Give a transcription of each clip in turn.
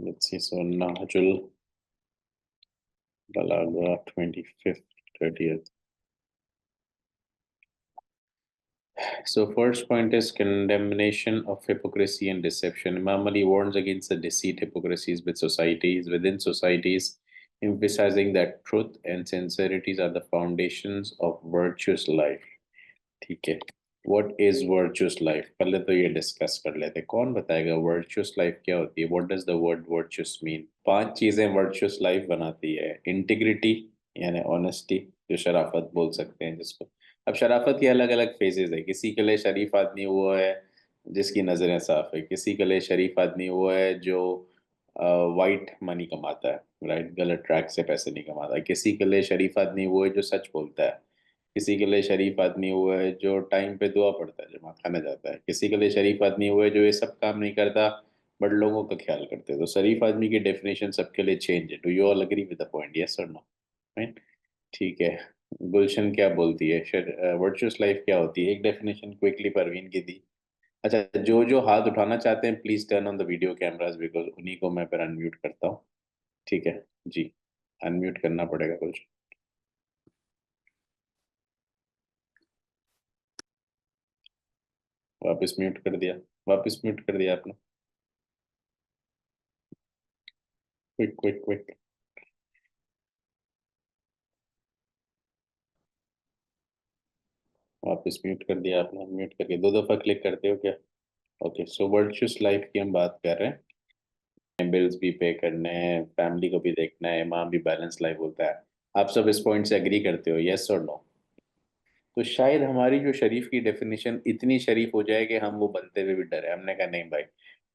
Let's see. So Nahjul Balagha, 25th, 30th. So first point is condemnation of hypocrisy and deception. Imam Ali warns against the deceit, hypocrisies within societies, emphasizing that truth and sincerities are the foundations of virtuous life. ठीक है. What is virtuous life? पहले तो ये discuss कर लेते. कौन बताएगा virtuous life क्या होती है? What does the word virtuous mean? 5 चीजें virtuous life बनाती है. Integrity यानी honesty, जो शराफत बोल सकते हैं जिसको. अब शराफत के अलग अलग फेजेस है. किसी के लिए शरीफ आदमी वो है जिसकी नजरें साफ है. किसी के लिए शरीफ आदमी वो है जो वाइट मनी कमाता है, राइट, गलत ट्रैक से पैसे नहीं कमाता. किसी के लिए शरीफ आदमी वो है जो सच बोलता है. किसी के लिए शरीफ आदमी वो है जो टाइम पे दुआ पढ़ता है, जमा खाना जाता है. किसी के लिए शरीफ आदमी वो है जो ये सब काम नहीं करता बट लोगों का ख्याल करते हैं. तो शरीफ आदमी की डेफिनेशन सबके लिए चेंज है. Do you all agree with the point? Yes और नो? राइट. ठीक है. गुलशन क्या बोलती है? वर्चुअस लाइफ क्या होती है? एक डेफिनेशन क्विकली परवीन की दी. अच्छा, जो जो हाथ उठाना चाहते हैं please turn on the video cameras, because उन्हीं को मैं फिर अनम्यूट करता हूँ. ठीक है जी. अनम्यूट करना पड़ेगा गुलशन. वापस म्यूट कर दिया. वापस म्यूट कर दिया आपने. Quick quick quick. वापस म्यूट कर दिया आपने. म्यूट करके 2 दफा क्लिक करते हो क्या? ओके. सो वर्चुअस लाइफ की हम बात कर रहे हैं. बिल्स भी पे करने हैं, फैमिली को भी देखना है, माँ भी बैलेंस लाइफ होता है. आप सब इस पॉइंट से एग्री करते हो? यस और नो? तो शायद हमारी जो शरीफ की डेफिनेशन इतनी शरीफ हो जाए कि हम वो बनते हुए भी डरे. हमने कहा नहीं भाई,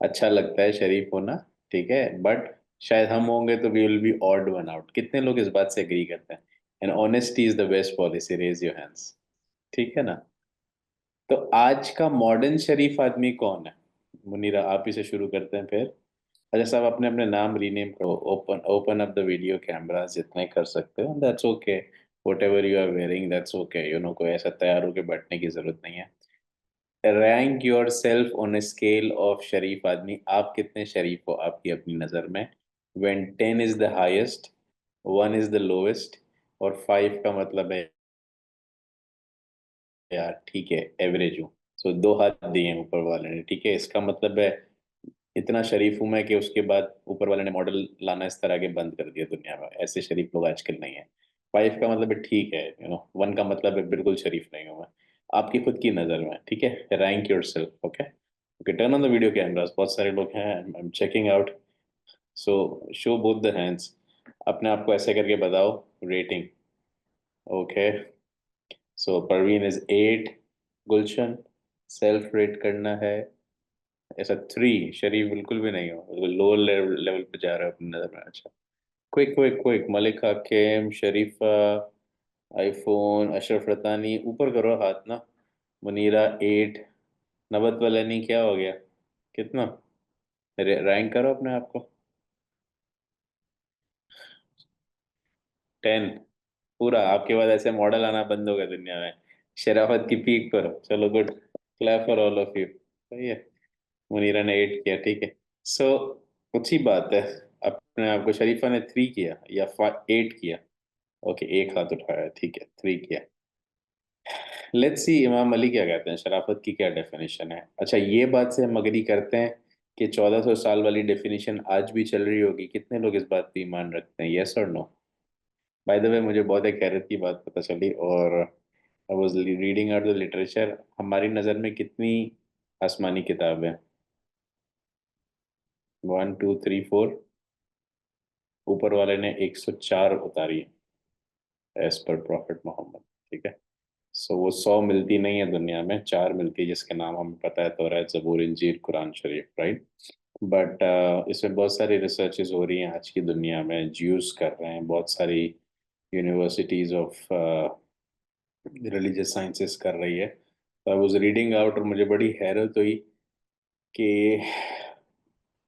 अच्छा लगता है शरीफ होना, ठीक है, बट शायद हम होंगे तो we will be odd one out. कितने लोग इस बात से एग्री करते हैं? And honesty is the best policy. Raise your hands. ठीक है ना? तो आज का मॉडर्न शरीफ आदमी कौन है? मुनीरा, आप ही से शुरू करते हैं फिर. अच्छा साहब, अपने अपने नाम रीनेम करो. Open open up the video camera जितने कर सकते हो. That's okay. Whatever you are wearing that's okay. कोई ऐसा तैयार होकर बैठने की जरूरत नहीं है. Rank yourself on a scale of शरीफ आदमी. आप कितने शरीफ हो आपकी अपनी नज़र में? When 10 is the highest, 1 is the lowest, और 5 का मतलब है यार ठीक है एवरेज हूँ. सो 2 हाथ दिए हैं ऊपर वाले ने, ठीक है. इसका मतलब है इतना शरीफ हूं मैं कि उसके बाद ऊपर वाले ने मॉडल लाना इस तरह के बंद कर दिया दुनिया में. ऐसे शरीफ लोग आजकल नहीं है. 5 का मतलब है ठीक है. 1 का मतलब है बिल्कुल शरीफ नहीं हूं मैं आपकी खुद की नजर में. ठीक है. Rank your self. Okay. Okay. Turn on the video cameras. बहुत सारे लोग हैं. I am checking out. So show both the hands. अपने आप को ऐसे करके बताओ. Rating. Okay. So Parveen is 8. Gulshan, self rate करना है. ऐसा 3. शरीफ बिल्कुल भी नहीं हो, लो लेवल लेवल पे जा रहा है अपनी नजर में. अच्छा. Quick quick quick. मलिक हाकिम, शरीफा, आईफोन, अशरफ रतानी, ऊपर करो हाथ ना. मुनीरा 8. नबत वालनी क्या हो गया? कितना? रैंक करो अपने आप को. 10. पूरा आपके बाद ऐसे मॉडल आना बंद हो गए दुनिया में. शराफत की पीक पर हो. चलो good. Clap for all of you. सही है. मुनीरा ने 8 किया. ठीक है. सो अच्छी बात है. अपने आप को शरीफा ने 3 किया या 8 किया? ओके. एक हाथ उठाया. ठीक है. 3 किया. लेट्स सी इमाम अली क्या कहते हैं, शराफत की क्या डेफिनेशन है. अच्छा, ये बात से हम अग्री करते हैं कि 1400 साल वाली डेफिनेशन आज भी चल रही होगी. कितने लोग इस बात पे ईमान रखते हैं? यस और नो? बाय द वे, मुझे बहुत एक हैरत की बात पता चली, और I was reading out the literature. हमारी नज़र में कितनी आसमानी किताबें? 1 2 3 4. ऊपर वाले ने 104 उतारी एज पर प्रॉफिट मोहम्मद. ठीक है. सो वो 100 मिलती नहीं है दुनिया में, 4 मिलती है जिसके नाम हमें पता है. तो है जबूर, इंजील, कुरान शरीफ, राइट. बट इसमें बहुत सारी रिसर्चेज हो रही हैं आज की दुनिया में. ज्यूस कर रहे हैं बहुत सारी. यूनिवर्सिटीज ऑफ रिलीजियस साइंसेस कर रही है. तो आई वाज रीडिंग आउट और मुझे बड़ी हैरत हुई कि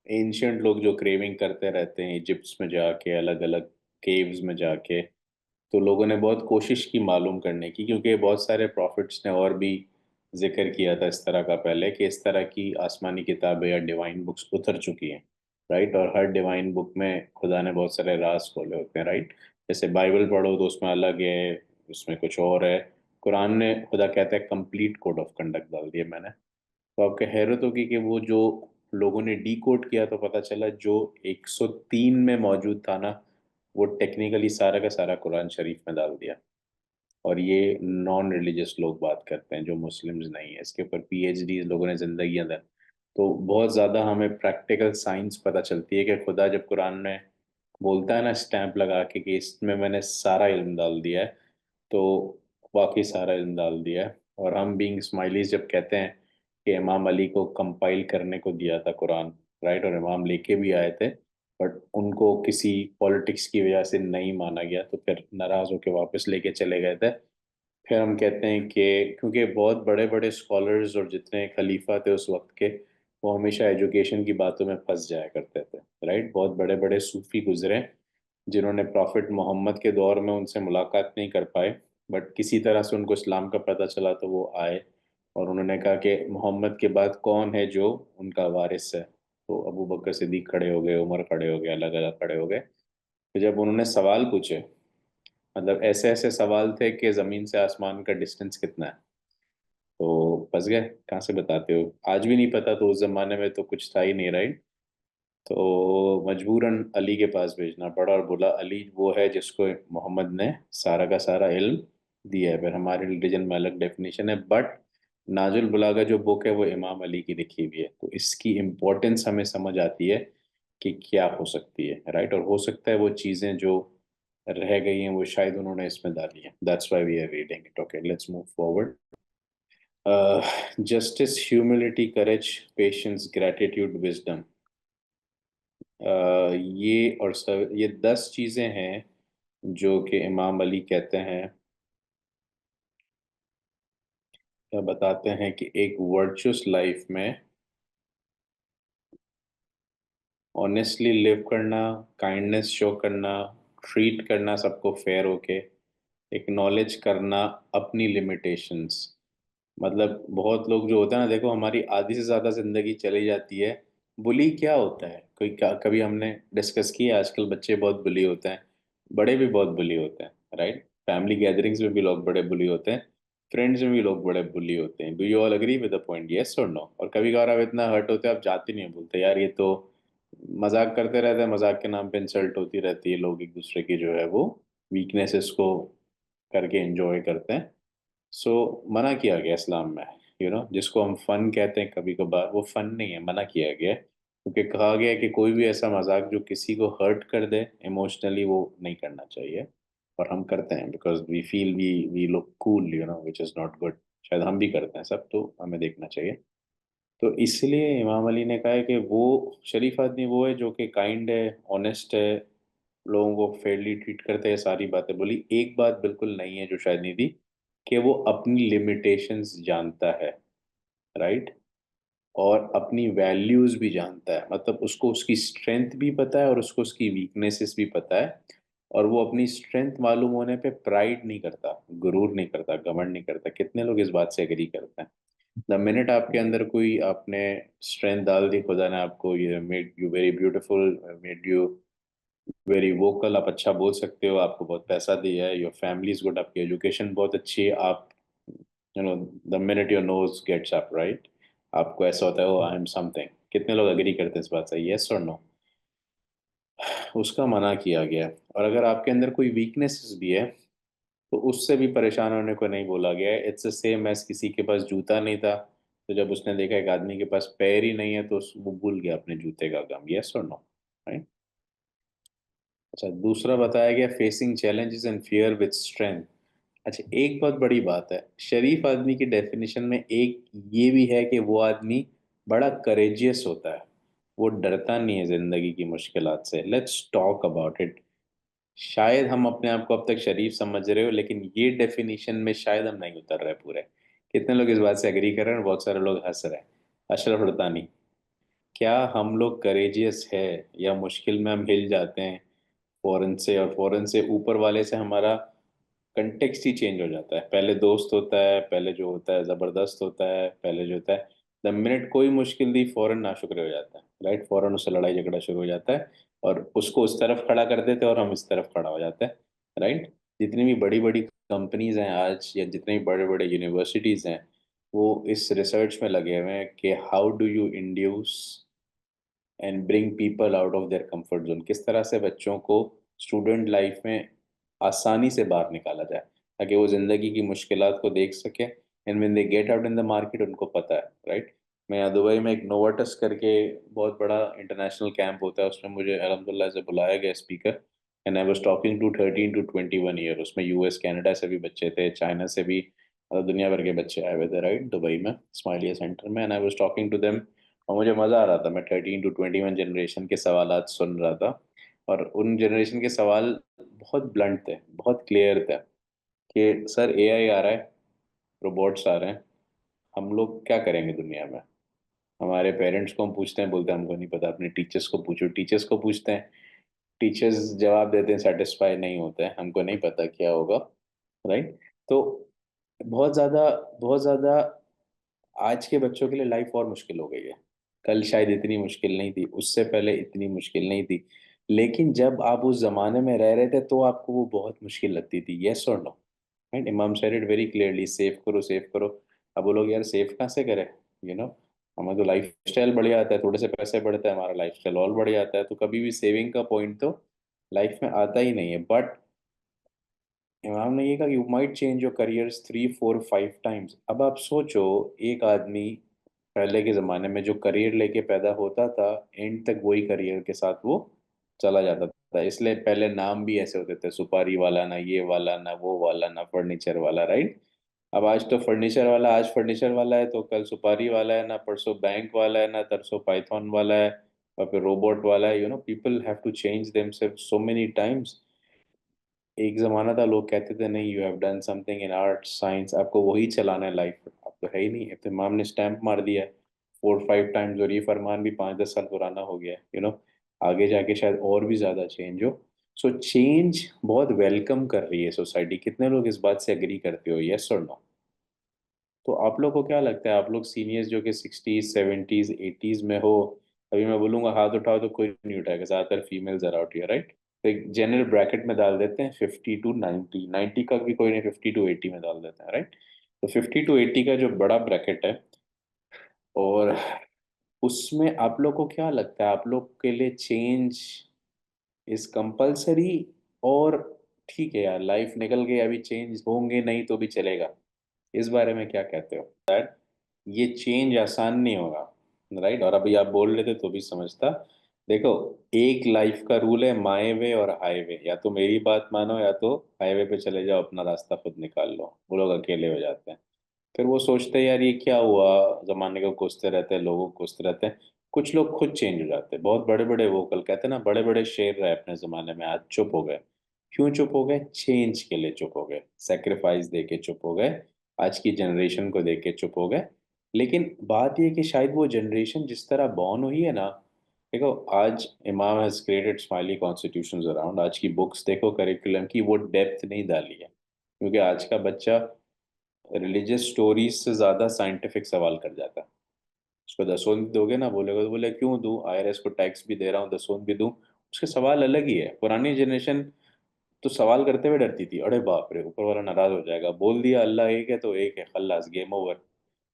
एंशियंट लोग जो क्रेविंग करते रहते हैं इजिप्ट में जाके, अलग अलग केव्स में जाके, तो लोगों ने बहुत कोशिश की मालूम करने की, क्योंकि बहुत सारे प्रॉफिट्स ने और भी जिक्र किया था इस तरह का पहले कि इस तरह की आसमानी किताबें या डिवाइन बुक्स उतर चुकी हैं. राइट। और हर डिवाइन बुक में खुदा ने बहुत सारे राज खोले होते हैं, राइट। जैसे बाइबल पढ़ो तो उसमें अलग है, उसमें कुछ और है। कुरान ने खुदा कहता है कंप्लीट कोड ऑफ कंडक्ट डाल दिया मैंने। तो आपके हैरत होगी कि वो जो लोगों ने डी कोड किया तो पता चला जो 103 में मौजूद था ना, वो टेक्निकली सारा का सारा कुरान शरीफ में डाल दिया। और ये नॉन रिलीजियस लोग बात करते हैं जो मुस्लिम्स नहीं है, इसके ऊपर पीएचडी लोगों ने जिंदगी दी। तो बहुत ज़्यादा हमें प्रैक्टिकल साइंस पता चलती है कि खुदा जब कुरान में बोलता है ना स्टैंप लगा के कि इसमें मैंने सारा इल्म डाल दिया है, तो वाकई सारा इल्म डाल दिया है। और हम बीइंग स्माइलीज जब कहते हैं कि इमाम अली को कंपाइल करने को दिया था कुरान, राइट, और इमाम लेके भी आए थे, बट उनको किसी पॉलिटिक्स की वजह से नहीं माना गया तो फिर नाराज होकर वापस लेके चले गए थे। फिर हम कहते हैं कि क्योंकि बहुत बड़े बड़े स्कॉलर्स और जितने खलीफा थे उस वक्त के, वो हमेशा एजुकेशन की बातों में फंस जाया करते थे, राइट। बहुत बड़े बड़े सूफी गुजरे जिन्होंने प्रॉफिट मोहम्मद के दौर में उनसे मुलाकात नहीं कर पाए, बट किसी तरह से उनको इस्लाम का पता चला तो वो आए और उन्होंने कहा कि मोहम्मद के बाद कौन है जो उनका वारिस है। तो अबू बकर सिद्दीक खड़े हो गए, उमर खड़े हो गए, अलग अलग खड़े हो गए। तो जब उन्होंने सवाल पूछे, मतलब ऐसे ऐसे सवाल थे कि ज़मीन से आसमान का डिस्टेंस कितना है, तो फंस गए। कहाँ से बताते हो, आज भी नहीं पता, तो उस जमाने में तो कुछ था ही नहीं, राइट। तो मजबूरन अली के पास भेजना पड़ा और बोला अली वो है जिसको मोहम्मद ने सारा का सारा इल्म दिया है। फिर हमारे रिलीजन में अलग डेफिनेशन है, बट नाजुल बुलागा जो बुक है वो इमाम अली की लिखी हुई है, तो इसकी इम्पोर्टेंस हमें समझ आती है कि क्या हो सकती है, राइट। और हो सकता है वो चीज़ें जो रह गई हैं वो शायद उन्होंने इसमें डाली है। That's why we are reading it. Okay, let's move forward. Justice, humility, courage, patience, gratitude, wisdom. ये और सब ये 10 चीजें हैं जो कि इमाम अली कहते हैं, या बताते हैं कि एक वर्चुअस लाइफ में ऑनेस्टली लिव करना, काइंडनेस शो करना, ट्रीट करना सबको फेयर होके, एक्नॉलेज करना अपनी लिमिटेशंस। मतलब बहुत लोग जो होता है ना, देखो हमारी आधी से ज्यादा जिंदगी चली जाती है। बुली क्या होता है, कोई कभी हमने डिस्कस किया? आजकल बच्चे बहुत बुली होते हैं, बड़े भी बहुत बुली होते हैं, राइट। फैमिली गैदरिंग्स में भी लोग बड़े बुली होते हैं, फ्रेंड्स में भी लोग बड़े बुली होते हैं। Do you all agree with the point, yes और नो? और कभी कभार आप इतना हर्ट होते हैं आप जाते नहीं हैं, बोलते यार ये तो मजाक करते रहते हैं, मजाक के नाम पे इंसल्ट होती रहती है, लोग एक दूसरे की जो है वो वीकनेसेस को करके एंजॉय करते हैं। सो मना किया गया इस्लाम में, जिसको हम फन कहते हैं कभी कभार, वो फन नहीं है, मना किया गया है। क्योंकि कहा गया है कि कोई भी ऐसा मजाक जो किसी को हर्ट कर दे इमोशनली, वो नहीं करना चाहिए। और हम करते हैं because we feel we look cool, which is not good. शायद हम भी करते हैं सब, तो हमें देखना चाहिए। तो इसलिए इमाम अली ने कहा है कि वो शरीफ आदमी वो है जो कि काइंड है, ऑनेस्ट है, लोगों को फेयरली ट्रीट करते हैं, सारी बातें बोली। एक बात बिल्कुल नहीं है जो शायद नहीं थी, कि वो अपनी लिमिटेशंस जानता है, राइट। और अपनी वैल्यूज भी जानता है, मतलब उसको उसकी स्ट्रेंथ भी पता है और उसको उसकी वीकनेसेस भी पता है। और वो अपनी स्ट्रेंथ मालूम होने पे प्राइड नहीं करता, गुरूर नहीं करता, घमंड नहीं करता। कितने लोग इस बात से एग्री करते हैं? द मिनट आपके अंदर कोई आपने स्ट्रेंथ डाल दी, खुदा ने आपको ये made you very beautiful, made you very vocal, आप अच्छा बोल सकते हो, आपको बहुत पैसा दिया है, योर फैमिली इज गुड, आपकी एजुकेशन बहुत अच्छी है, आप the minute your nose gets up, right, आपको ऐसा होता है, ओ आई एम समथिंग। कितने लोग एग्री करते हैं इस बात से, यस और नो? उसका मना किया गया है। और अगर आपके अंदर कोई वीकनेसेस भी है तो उससे भी परेशान होने को नहीं बोला गया है। इट्स द सेम एज किसी के पास जूता नहीं था, तो जब उसने देखा एक आदमी के पास पैर ही नहीं है तो वो भूल गया अपने जूते का गम, यस और नो, राइट। अच्छा, दूसरा बताया गया facing challenges and fear with strength. अच्छा, एक बहुत बड़ी बात है शरीफ आदमी की डेफिनेशन में, एक ये भी है कि वो आदमी बड़ा करेजियस होता है, वो डरता नहीं है जिंदगी की मुश्किलात से। Let's talk about it. शायद हम अपने आप को अब तक शरीफ समझ रहे हो, लेकिन ये डेफिनेशन में शायद हम नहीं उतर रहे पूरे। कितने लोग इस बात से एग्री कर रहे हैं? बहुत सारे लोग हंस रहे हैं। अशरफ रदानी, क्या हम लोग करेजियस है, या मुश्किल में हम हिल जाते हैं फौरन से, और फौरन से ऊपर वाले से हमारा कंटेक्स्ट ही चेंज हो जाता है। पहले दोस्त होता है, पहले जो होता है जबरदस्त होता है, पहले जो होता है द मिनट कोई मुश्किल दी फौरन नाशुक्र हो जाता है। राइट, फौरन उससे लड़ाई झगड़ा शुरू हो जाता है, और उसको उस तरफ खड़ा कर देते हैं और हम इस तरफ खड़ा हो जाते हैं, राइट। जितनी भी बड़ी बड़ी कंपनीज हैं आज, या जितने भी बड़े बड़े यूनिवर्सिटीज हैं, वो इस रिसर्च में लगे हुए हैं कि how do you induce and bring people out of their comfort zone, किस तरह से बच्चों को स्टूडेंट लाइफ में आसानी से बाहर निकाला जाए, ताकि वो जिंदगी की मुश्किलात को देख सके, and when they get out in the market उनको पता है, राइट। मैं यहाँ दुबई में एक नोवाटस करके बहुत बड़ा इंटरनेशनल कैंप होता है, उसमें मुझे अल्हम्दुलिल्लाह से बुलाया गया speaker, and I was talking to 13 to 21 year, उसमें यूएस कनाडा से भी बच्चे थे, चाइना से भी, दुनिया भर के बच्चे आए हुए थे, राइट, दुबई में स्माइलिया सेंटर में, and I was talking to them. और मुझे मज़ा आ रहा था, मैं 13 to 21 जनरेशन के सवालात सुन रहा था, और उन जनरेशन के सवाल बहुत ब्लंट थे, बहुत क्लियर थे, कि सर एआई आ रहा है, रोबोट्स आ रहे हैं, हम लोग क्या करेंगे दुनिया में। हमारे पेरेंट्स को हम पूछते हैं, बोलते हैं हमको नहीं पता, अपने टीचर्स को पूछो, टीचर्स को पूछते हैं, टीचर्स जवाब देते हैं, सेटिस्फाई नहीं होते हैं, हमको नहीं पता क्या होगा, राइट। तो बहुत ज़्यादा, बहुत ज़्यादा आज के बच्चों के लिए लाइफ और मुश्किल हो गई है। कल शायद इतनी मुश्किल नहीं थी, उससे पहले इतनी मुश्किल नहीं थी, लेकिन जब आप उस जमाने में रह रहे थे तो आपको वो बहुत मुश्किल लगती थी, यस और नो, राइट। इमाम said it very clearly, save करो सेव करो। अब वो लोग यार सेव कहाँ से करें, यू नो, हमें तो लाइफ स्टाइल बढ़िया आता है, थोड़े से पैसे बढ़ते हैं हमारा लाइफ स्टाइल और बढ़िया आता है, तो कभी भी सेविंग का पॉइंट तो लाइफ में आता ही नहीं है। बट इमाम ने ये कहा, you might change your careers 3 4 5 times. अब आप सोचो, एक आदमी पहले के ज़माने में जो करियर लेके पैदा होता था, एंड तक वही करियर के साथ वो चला जाता था, इसलिए पहले नाम भी ऐसे होते थे, सुपारी वाला, ना ये वाला, ना वो वाला, ना फर्नीचर वाला, राइट। अब आज तो फर्नीचर वाला, आज फर्नीचर वाला है तो कल सुपारी वाला है, ना परसों बैंक वाला है, ना तरसों पाइथन वाला है, और फिर रोबोट वाला है, people have to change themself so many times. एक जमाना था लोग कहते थे नहीं, you have done something in art science, आपको वही चलाना है लाइफ, अब तो है ही नहीं, अब तो इमाम ने स्टैंप मार दिया है 4 5 टाइम्स, और ये फरमान भी 5 10 साल पुराना हो गया है, आगे जाके शायद और भी ज्यादा चेंज हो। सो चेंज बहुत वेलकम कर रही है सोसाइटी, कितने लोग इस बात से एग्री करते हो, यस और नो। तो आप लोग को क्या लगता है, आप लोग सीनियर्स जो कि 60s 70s 80s में हो, अभी मैं बोलूंगा हाथ उठाओ तो कोई नहीं उठाएगा, ज्यादातर females are out here, right. तो एक जनरल ब्रैकेट में डाल देते हैं 50 to 90, 90 का भी कोई नहीं, 50 to 80 में डाल देते हैं, राइट। तो 50 to 80 का जो बड़ा ब्रैकेट है, और उसमें आप लोग को क्या लगता है, आप लोग के लिए चेंज इज कंपल्सरी, और ठीक है यार लाइफ निकल गई, अभी चेंज होंगे नहीं तो भी चलेगा, इस बारे में क्या कहते हो। ये चेंज आसान नहीं होगा, राइट। और अभी आप बोल रहे थे तो भी समझता। देखो, एक लाइफ का रूल है, माई वे और हाईवे, या तो मेरी बात मानो या तो हाईवे पे चले जाओ, अपना रास्ता खुद निकाल लो, वो लोग अकेले हो जाते हैं। फिर वो सोचते हैं यार ये क्या हुआ, जमाने को कोसते रहते हैं, लोगों को कोसते रहते हैं। कुछ लोग खुद चेंज हो जाते हैं, बहुत बड़े बड़े वोकल, कहते हैं ना, बड़े बड़े शेर रहे अपने जमाने में, आज चुप हो गए। क्यों चुप हो गए, चेंज के लिए चुप हो गए, सेक्रीफाइस दे के चुप हो गए, आज की जनरेशन को देख के चुप हो गए। लेकिन बात यह कि शायद वो जनरेशन जिस तरह बॉर्न हुई है ना, देखो आज इमाम has created smiley constitutions around, आज की बुक्स देखो, करिकुलम की वो डेप्थ नहीं डाली है, क्योंकि आज का बच्चा रिलीजियस स्टोरीज से ज्यादा साइंटिफिक सवाल कर जाता है। उसको दसों भी दोगे ना, बोलेगा तो बोले क्यों दूं, आईआरएस को टैक्स भी दे रहा हूँ, दसों भी दूं, उसके सवाल अलग ही है। पुरानी जनरेशन तो सवाल करते हुए डरती थी, अरे बाप रे ऊपर वाला नाराज हो जाएगा, बोल दिया अल्लाह एक है तो एक है, खल्लास, गेम ओवर।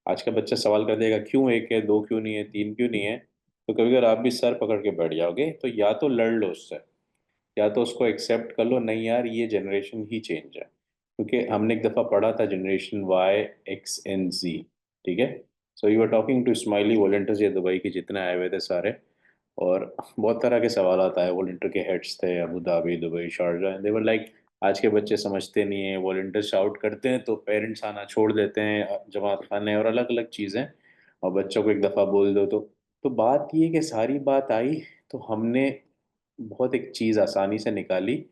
आज का बच्चा सवाल कर देगा, क्यों एक है, दो क्यों नहीं है, तीन क्यों नहीं है। तो कभी अगर आप भी सर पकड़ के बैठ जाओगे, तो या तो लड़ लो उससे, या तो उसको एक्सेप्ट कर लो, नहीं यार ये जनरेशन ही चेंज है, क्योंकि हमने एक दफ़ा पढ़ा था generation Y X and Z, ठीक है। So you are talking to smiley volunteers, ये दुबई के जितने आए हुए थे सारे, और बहुत तरह के सवाल आए, वॉलंटियर के हेड्स थे, Abu Dhabi, Dubai, Sharjah, they were like, आज के बच्चे समझते नहीं है, वॉलंटियर शाउट करते हैं तो पेरेंट्स आना छोड़ देते हैं, जमात खाने और अलग अलग चीज़ें, और बच्चों को एक दफ़ा बोल दो तो बात ये कि सारी बात आई, तो हमने बहुत एक चीज़ आसानी से निकाली,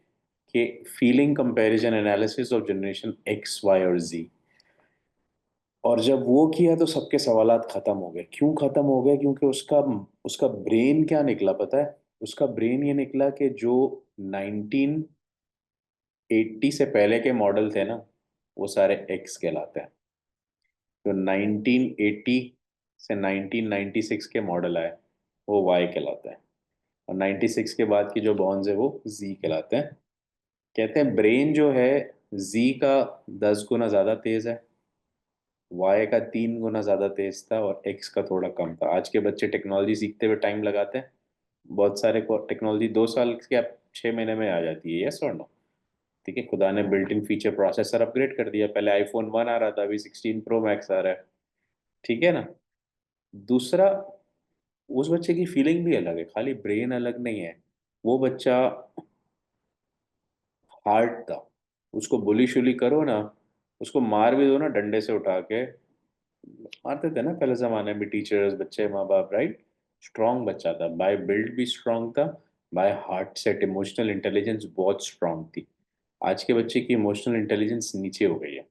कि feeling comparison analysis of generation X Y और Z। और जब वो किया तो सबके सवालात खत्म हो गए, क्यों खत्म हो गए, क्योंकि उसका उसका ब्रेन क्या निकला पता है, उसका ब्रेन ये निकला कि जो 1980 से पहले के मॉडल थे ना, वो सारे एक्स कहलाते हैं। जो 1980 से 1996 के मॉडल आए, वो वाई कहलाता है। और 96 के बाद की जो बॉन्ड्स है वो जी कहलाते हैं। कहते हैं ब्रेन जो है जी का 10 गुना ज्यादा तेज है, वाई का 3 गुना ज्यादा तेज था, और एक्स का थोड़ा कम था। आज के बच्चे टेक्नोलॉजी सीखते हुए टाइम लगाते हैं। बहुत सारे को टेक्नोलॉजी 2 साल के आप 6 महीने में आ जाती है, यस और नो। ठीक है, खुदा ने built in feature processor upgrade कर दिया। पहले iPhone 1 आ रहा था, अभी 16 Pro Max आ रहा है। ठीक है ना। दूसरा, उस बच्चे की फीलिंग भी अलग है, खाली ब्रेन अलग नहीं है। वो बच्चा हार्ड था। उसको बुली शुली करो ना, उसको मार भी दो ना डंडे से उठा के, मारते थे ना पहले जमाने में टीचर्स, बच्चे, माँ बाप, राइट। स्ट्रांग बच्चा था, बाय बिल्ड भी स्ट्रांग था, by heart set emotional intelligence बहुत स्ट्रांग थी। आज के बच्चे की इमोशनल इंटेलिजेंस नीचे हो गई है।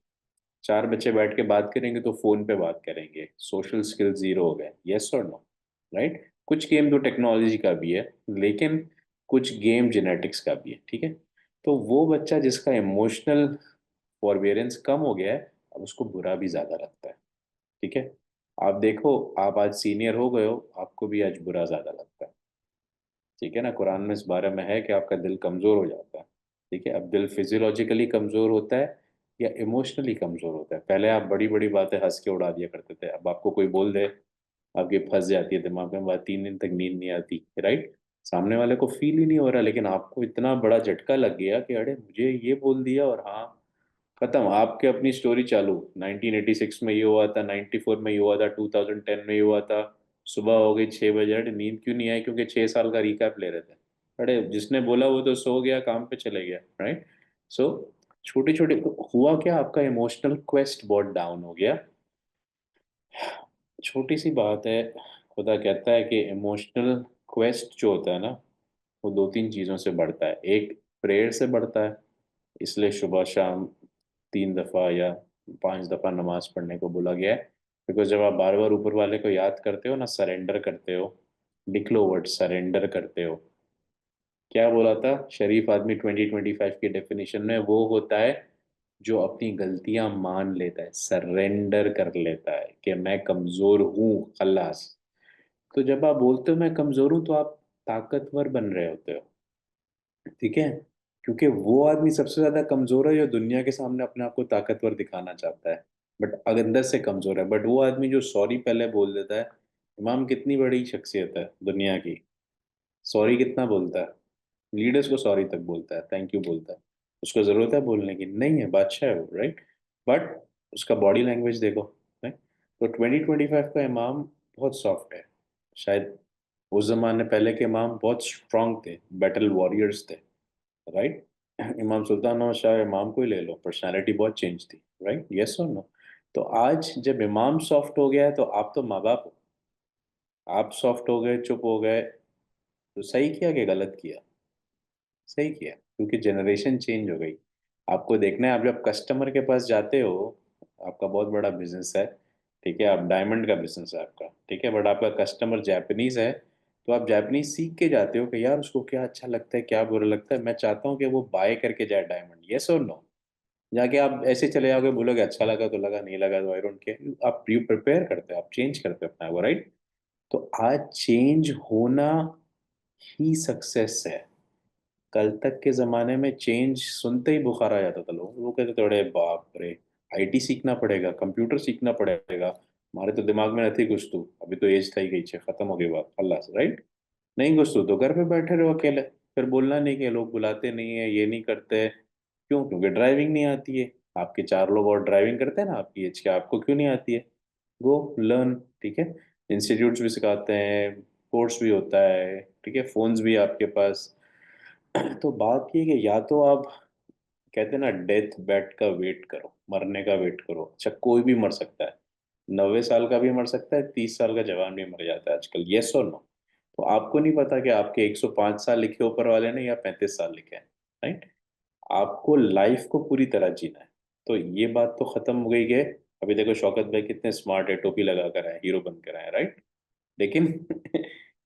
चार बच्चे बैठ के बात करेंगे तो फोन पे बात करेंगे, सोशल स्किल्स जीरो हो गए, यस और नो, राइट। कुछ गेम तो टेक्नोलॉजी का भी है, लेकिन कुछ गेम जेनेटिक्स का भी है, ठीक है। तो वो बच्चा जिसका इमोशनल फॉरबियरेंस कम हो गया है, अब उसको बुरा भी ज्यादा लगता है। ठीक है। आप देखो, आप आज सीनियर हो गए हो, आपको भी आज बुरा ज्यादा लगता है। ठीक है ना, कुरान में इस बारे में है कि आपका दिल कमजोर हो जाता है। ठीक है, अब दिल फिजियोलॉजिकली कमजोर होता है या इमोशनली कमजोर होता है। पहले आप बड़ी बड़ी बातें हंस के उड़ा दिया करते थे, अब आपको कोई बोल दे, आपकी फंस जाती है दिमाग में बात, 3 दिन तक नींद नहीं आती, राइट। सामने वाले को फील ही नहीं हो रहा, लेकिन आपको इतना बड़ा झटका लग गया कि अरे मुझे ये बोल दिया, और हाँ, खत्म। आपके अपनी स्टोरी चालू। 1986 में ये हुआ था, 94 में ये हुआ था, 2010 में ये हुआ था। सुबह हो गई 6 बजे, अरे नींद क्यों नहीं आई? क्योंकि 6 साल का रिकैप ले रहे थे। अरे जिसने बोला वो तो सो गया, काम पे चले गया, राइट। सो छोटी छोटी हुआ क्या, आपका इमोशनल क्वेस्ट बहुत डाउन हो गया। छोटी सी बात है। खुदा कहता है कि इमोशनल क्वेस्ट जो होता है ना, वो 2-3 चीज़ों से बढ़ता है। एक, प्रेयर से बढ़ता है। इसलिए सुबह शाम 3 दफ़ा या 5 दफ़ा नमाज पढ़ने को बोला गया है। बिकॉज जब आप बार बार ऊपर वाले को याद करते हो ना, सरेंडर करते हो, लिख लो वर्ड सरेंडर करते हो। क्या बोला था शरीफ आदमी 2025 की डेफिनेशन में? वो होता है जो अपनी गलतियां मान लेता है, सरेंडर कर लेता है कि मैं कमजोर हूँ, खल्लास। तो जब आप बोलते हो मैं कमजोर हूं, तो आप ताकतवर बन रहे होते हो। ठीक है। क्योंकि वो आदमी सबसे ज्यादा कमजोर है जो दुनिया के सामने अपने आप को ताकतवर दिखाना चाहता है, बट अंदर से कमजोर है। बट वो आदमी जो सॉरी पहले बोल देता है, इमाम कितनी बड़ी शख्सियत है दुनिया की, सॉरी कितना बोलता है, लीडर्स को सॉरी तक बोलता है, थैंक यू बोलता है। उसको जरूरत है बोलने की? नहीं है, बादशाह है वो, राइट। बट उसका बॉडी लैंग्वेज देखो, राइट। तो 2025 का इमाम बहुत सॉफ्ट है। शायद उस जमाने पहले के इमाम बहुत स्ट्रांग थे, बैटल वॉरियर्स थे, राइट। इमाम सुल्तान और शाह इमाम को ही ले लो, पर्सनालिटी बहुत चेंज थी, राइट, यस और नो। तो आज जब इमाम सॉफ्ट हो गया है, तो आप तो माँ बाप हो। आप सॉफ्ट हो गए, चुप हो गए, तो सही किया कि गलत किया? सही किया, क्योंकि जनरेशन चेंज हो गई। आपको देखना है, आप जब कस्टमर के पास जाते हो, आपका बहुत बड़ा बिजनेस है, ठीक है, आप डायमंड का बिजनेस है आपका, ठीक है, बट आपका कस्टमर जापानीज है, तो आप जापानीज सीख के जाते हो कि यार उसको क्या अच्छा लगता है, क्या बुरा लगता है, मैं चाहता हूँ कि वो बाय करके जाए डायमंड, यस और नो। जाके आप ऐसे चले जाओगे, बोलोगे अच्छा लगा तो लगा, नहीं लगा तो आई डोंट केयर। आप यू प्रिपेयर करते हो, आप चेंज करते हो अपना वो, राइट। तो आज चेंज होना ही सक्सेस है। कल तक के जमाने में चेंज सुनते ही बुखार आ जाता था, लोग वो कहते थे अरे बाप रे, आईटी सीखना पड़ेगा, कंप्यूटर सीखना पड़ेगा। हमारे तो दिमाग में नहीं घुस तू, अभी तो एज था ही गई छे, खत्म हो गई बात, अल्लाह से, राइट। नहीं घुस तू तो घर पे बैठे रहो अकेले, फिर बोलना नहीं कि लोग बुलाते नहीं है, ये नहीं करते। क्यों? क्योंकि ड्राइविंग नहीं आती है। आपके 4 लोग और ड्राइविंग करते हैं ना आपकी एज के, आपको क्यों नहीं आती है? गो लर्न, ठीक है। इंस्टीट्यूट्स भी सिखाते हैं, कोर्स भी होता है, ठीक है, फोन्स भी आपके पास। तो बात ये है कि या तो आप, कहते हैं ना, डेथ बेड का वेट करो, मरने का वेट करो। अच्छा, कोई भी मर सकता है, 90 साल का भी मर सकता है, 30 साल का जवान भी मर जाता है आजकल, यस और नो। तो आपको नहीं पता कि आपके 105 साल लिखे ऊपर वाले ने या 35 साल लिखे हैं, राइट। आपको लाइफ को पूरी तरह जीना है। तो ये बात तो खत्म हो गई है। अभी देखो शौकत भाई कितने स्मार्ट है, टोपी लगा कर आए, हीरो बन कर आए, राइट। लेकिन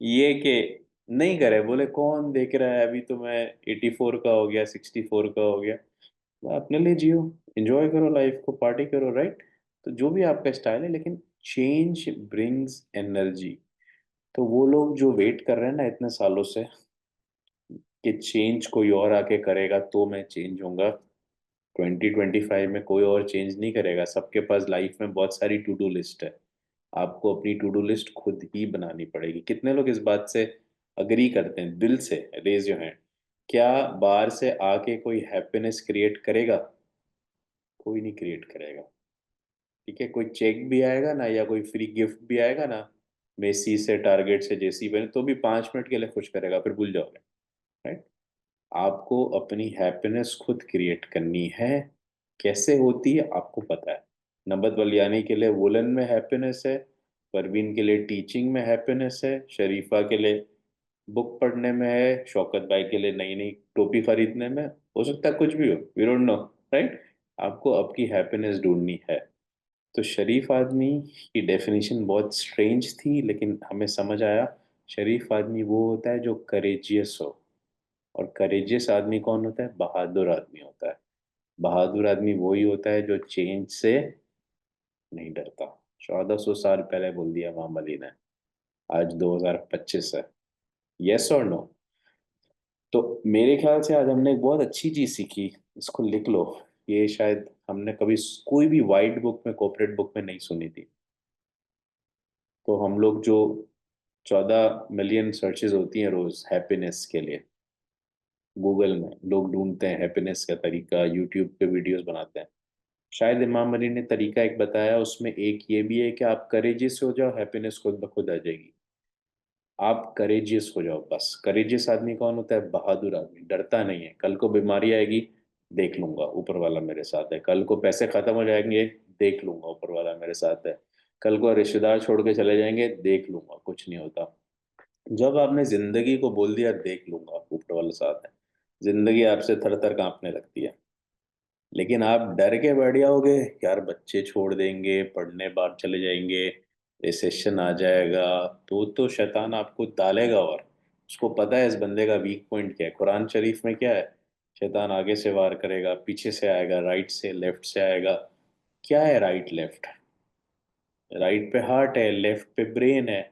ये कि नहीं करे, बोले कौन देख रहा है, अभी तो मैं 84 का हो गया, 64 का हो गया। तो अपने लिए जियो, एंजॉय करो लाइफ को, पार्टी करो, राइट। तो जो भी आपका स्टाइल है, लेकिन चेंज ब्रिंग्स एनर्जी। तो वो लोग जो वेट कर रहे हैं ना इतने सालों से कि चेंज कोई और आके करेगा तो मैं चेंज होऊंगा, 2025 में कोई और चेंज नहीं करेगा। सबके पास लाइफ में बहुत सारी टू डू लिस्ट है। आपको अपनी टू डू लिस्ट खुद ही बनानी पड़ेगी। कितने लोग इस बात से अग्री करते हैं दिल से? Raise your hand. क्या बाहर से आके कोई हैप्पीनेस क्रिएट करेगा? कोई नहीं क्रिएट करेगा। ठीक है, कोई चेक भी आएगा ना या कोई फ्री गिफ्ट भी आएगा ना, मेसी से, टारगेट से, जेसी बने, तो भी 5 मिनट के लिए खुश करेगा, फिर भूल जाओगे। राइट? आपको अपनी हैप्पीनेस खुद क्रिएट करनी है। कैसे होती है आपको पता है। नबत वलियानी के लिए वुलन में हैप्पीनेस है, परवीन के लिए टीचिंग में हैप्पीनेस है, शरीफा के लिए बुक पढ़ने में है, शौकत भाई के लिए नई नई टोपी खरीदने में। हो सकता है कुछ भी हो, वी डोंट नो। राइट? आपको आपकी हैप्पीनेस ढूंढनी है। तो शरीफ आदमी की डेफिनेशन बहुत स्ट्रेंज थी, लेकिन हमें समझ आया। शरीफ आदमी वो होता है जो करेजियस हो। और करेजियस आदमी कौन होता है? बहादुर आदमी होता है। बहादुर आदमी वही होता है जो चेंज से नहीं डरता। 1400 साल पहले बोल दिया मोहम्मद अली ने, आज 2025 है। यस और नो? तो मेरे ख्याल से आज हमने एक बहुत अच्छी चीज सीखी। इसको लिख लो। ये शायद हमने कभी कोई भी वाइट बुक में, कॉर्पोरेट बुक में नहीं सुनी थी। तो हम लोग जो 14 मिलियन सर्चेज होती हैं रोज हैप्पीनेस के लिए, गूगल में लोग ढूंढते हैं हैप्पीनेस का तरीका, यूट्यूब पे वीडियोस बनाते हैं। शायद इमाम अली ने तरीका एक बताया, उसमें एक ये भी है कि आप करेजियस हो जाओ, हैप्पीनेस खुद ब खुद आ जाएगी। आप करेजियस हो जाओ बस। करेजियस आदमी कौन होता है? बहादुर आदमी, डरता नहीं है। कल को बीमारी आएगी, देख लूंगा ऊपर वाला मेरे साथ है। कल को पैसे खत्म हो जाएंगे, देख लूंगा ऊपर वाला मेरे साथ है। कल को रिश्तेदार छोड़ के चले जाएंगे, देख लूंगा, कुछ नहीं होता। जब आपने जिंदगी को बोल दिया देख लूंगा, ऊपर वाला साथ है, जिंदगी आपसे थर थर कांपने लगती है। लेकिन आप डर के बैठ जाओगे, यार बच्चे छोड़ देंगे, पढ़ने बाहर चले जाएंगे, रिसेशन आ जाएगा, तो शैतान आपको डालेगा। और उसको पता है इस बंदे का वीक पॉइंट क्या है। कुरान शरीफ में क्या है? शैतान आगे से वार करेगा, पीछे से आएगा, राइट से, लेफ्ट से आएगा। क्या है राइट लेफ्ट? राइट पे हार्ट है, लेफ्ट पे ब्रेन है।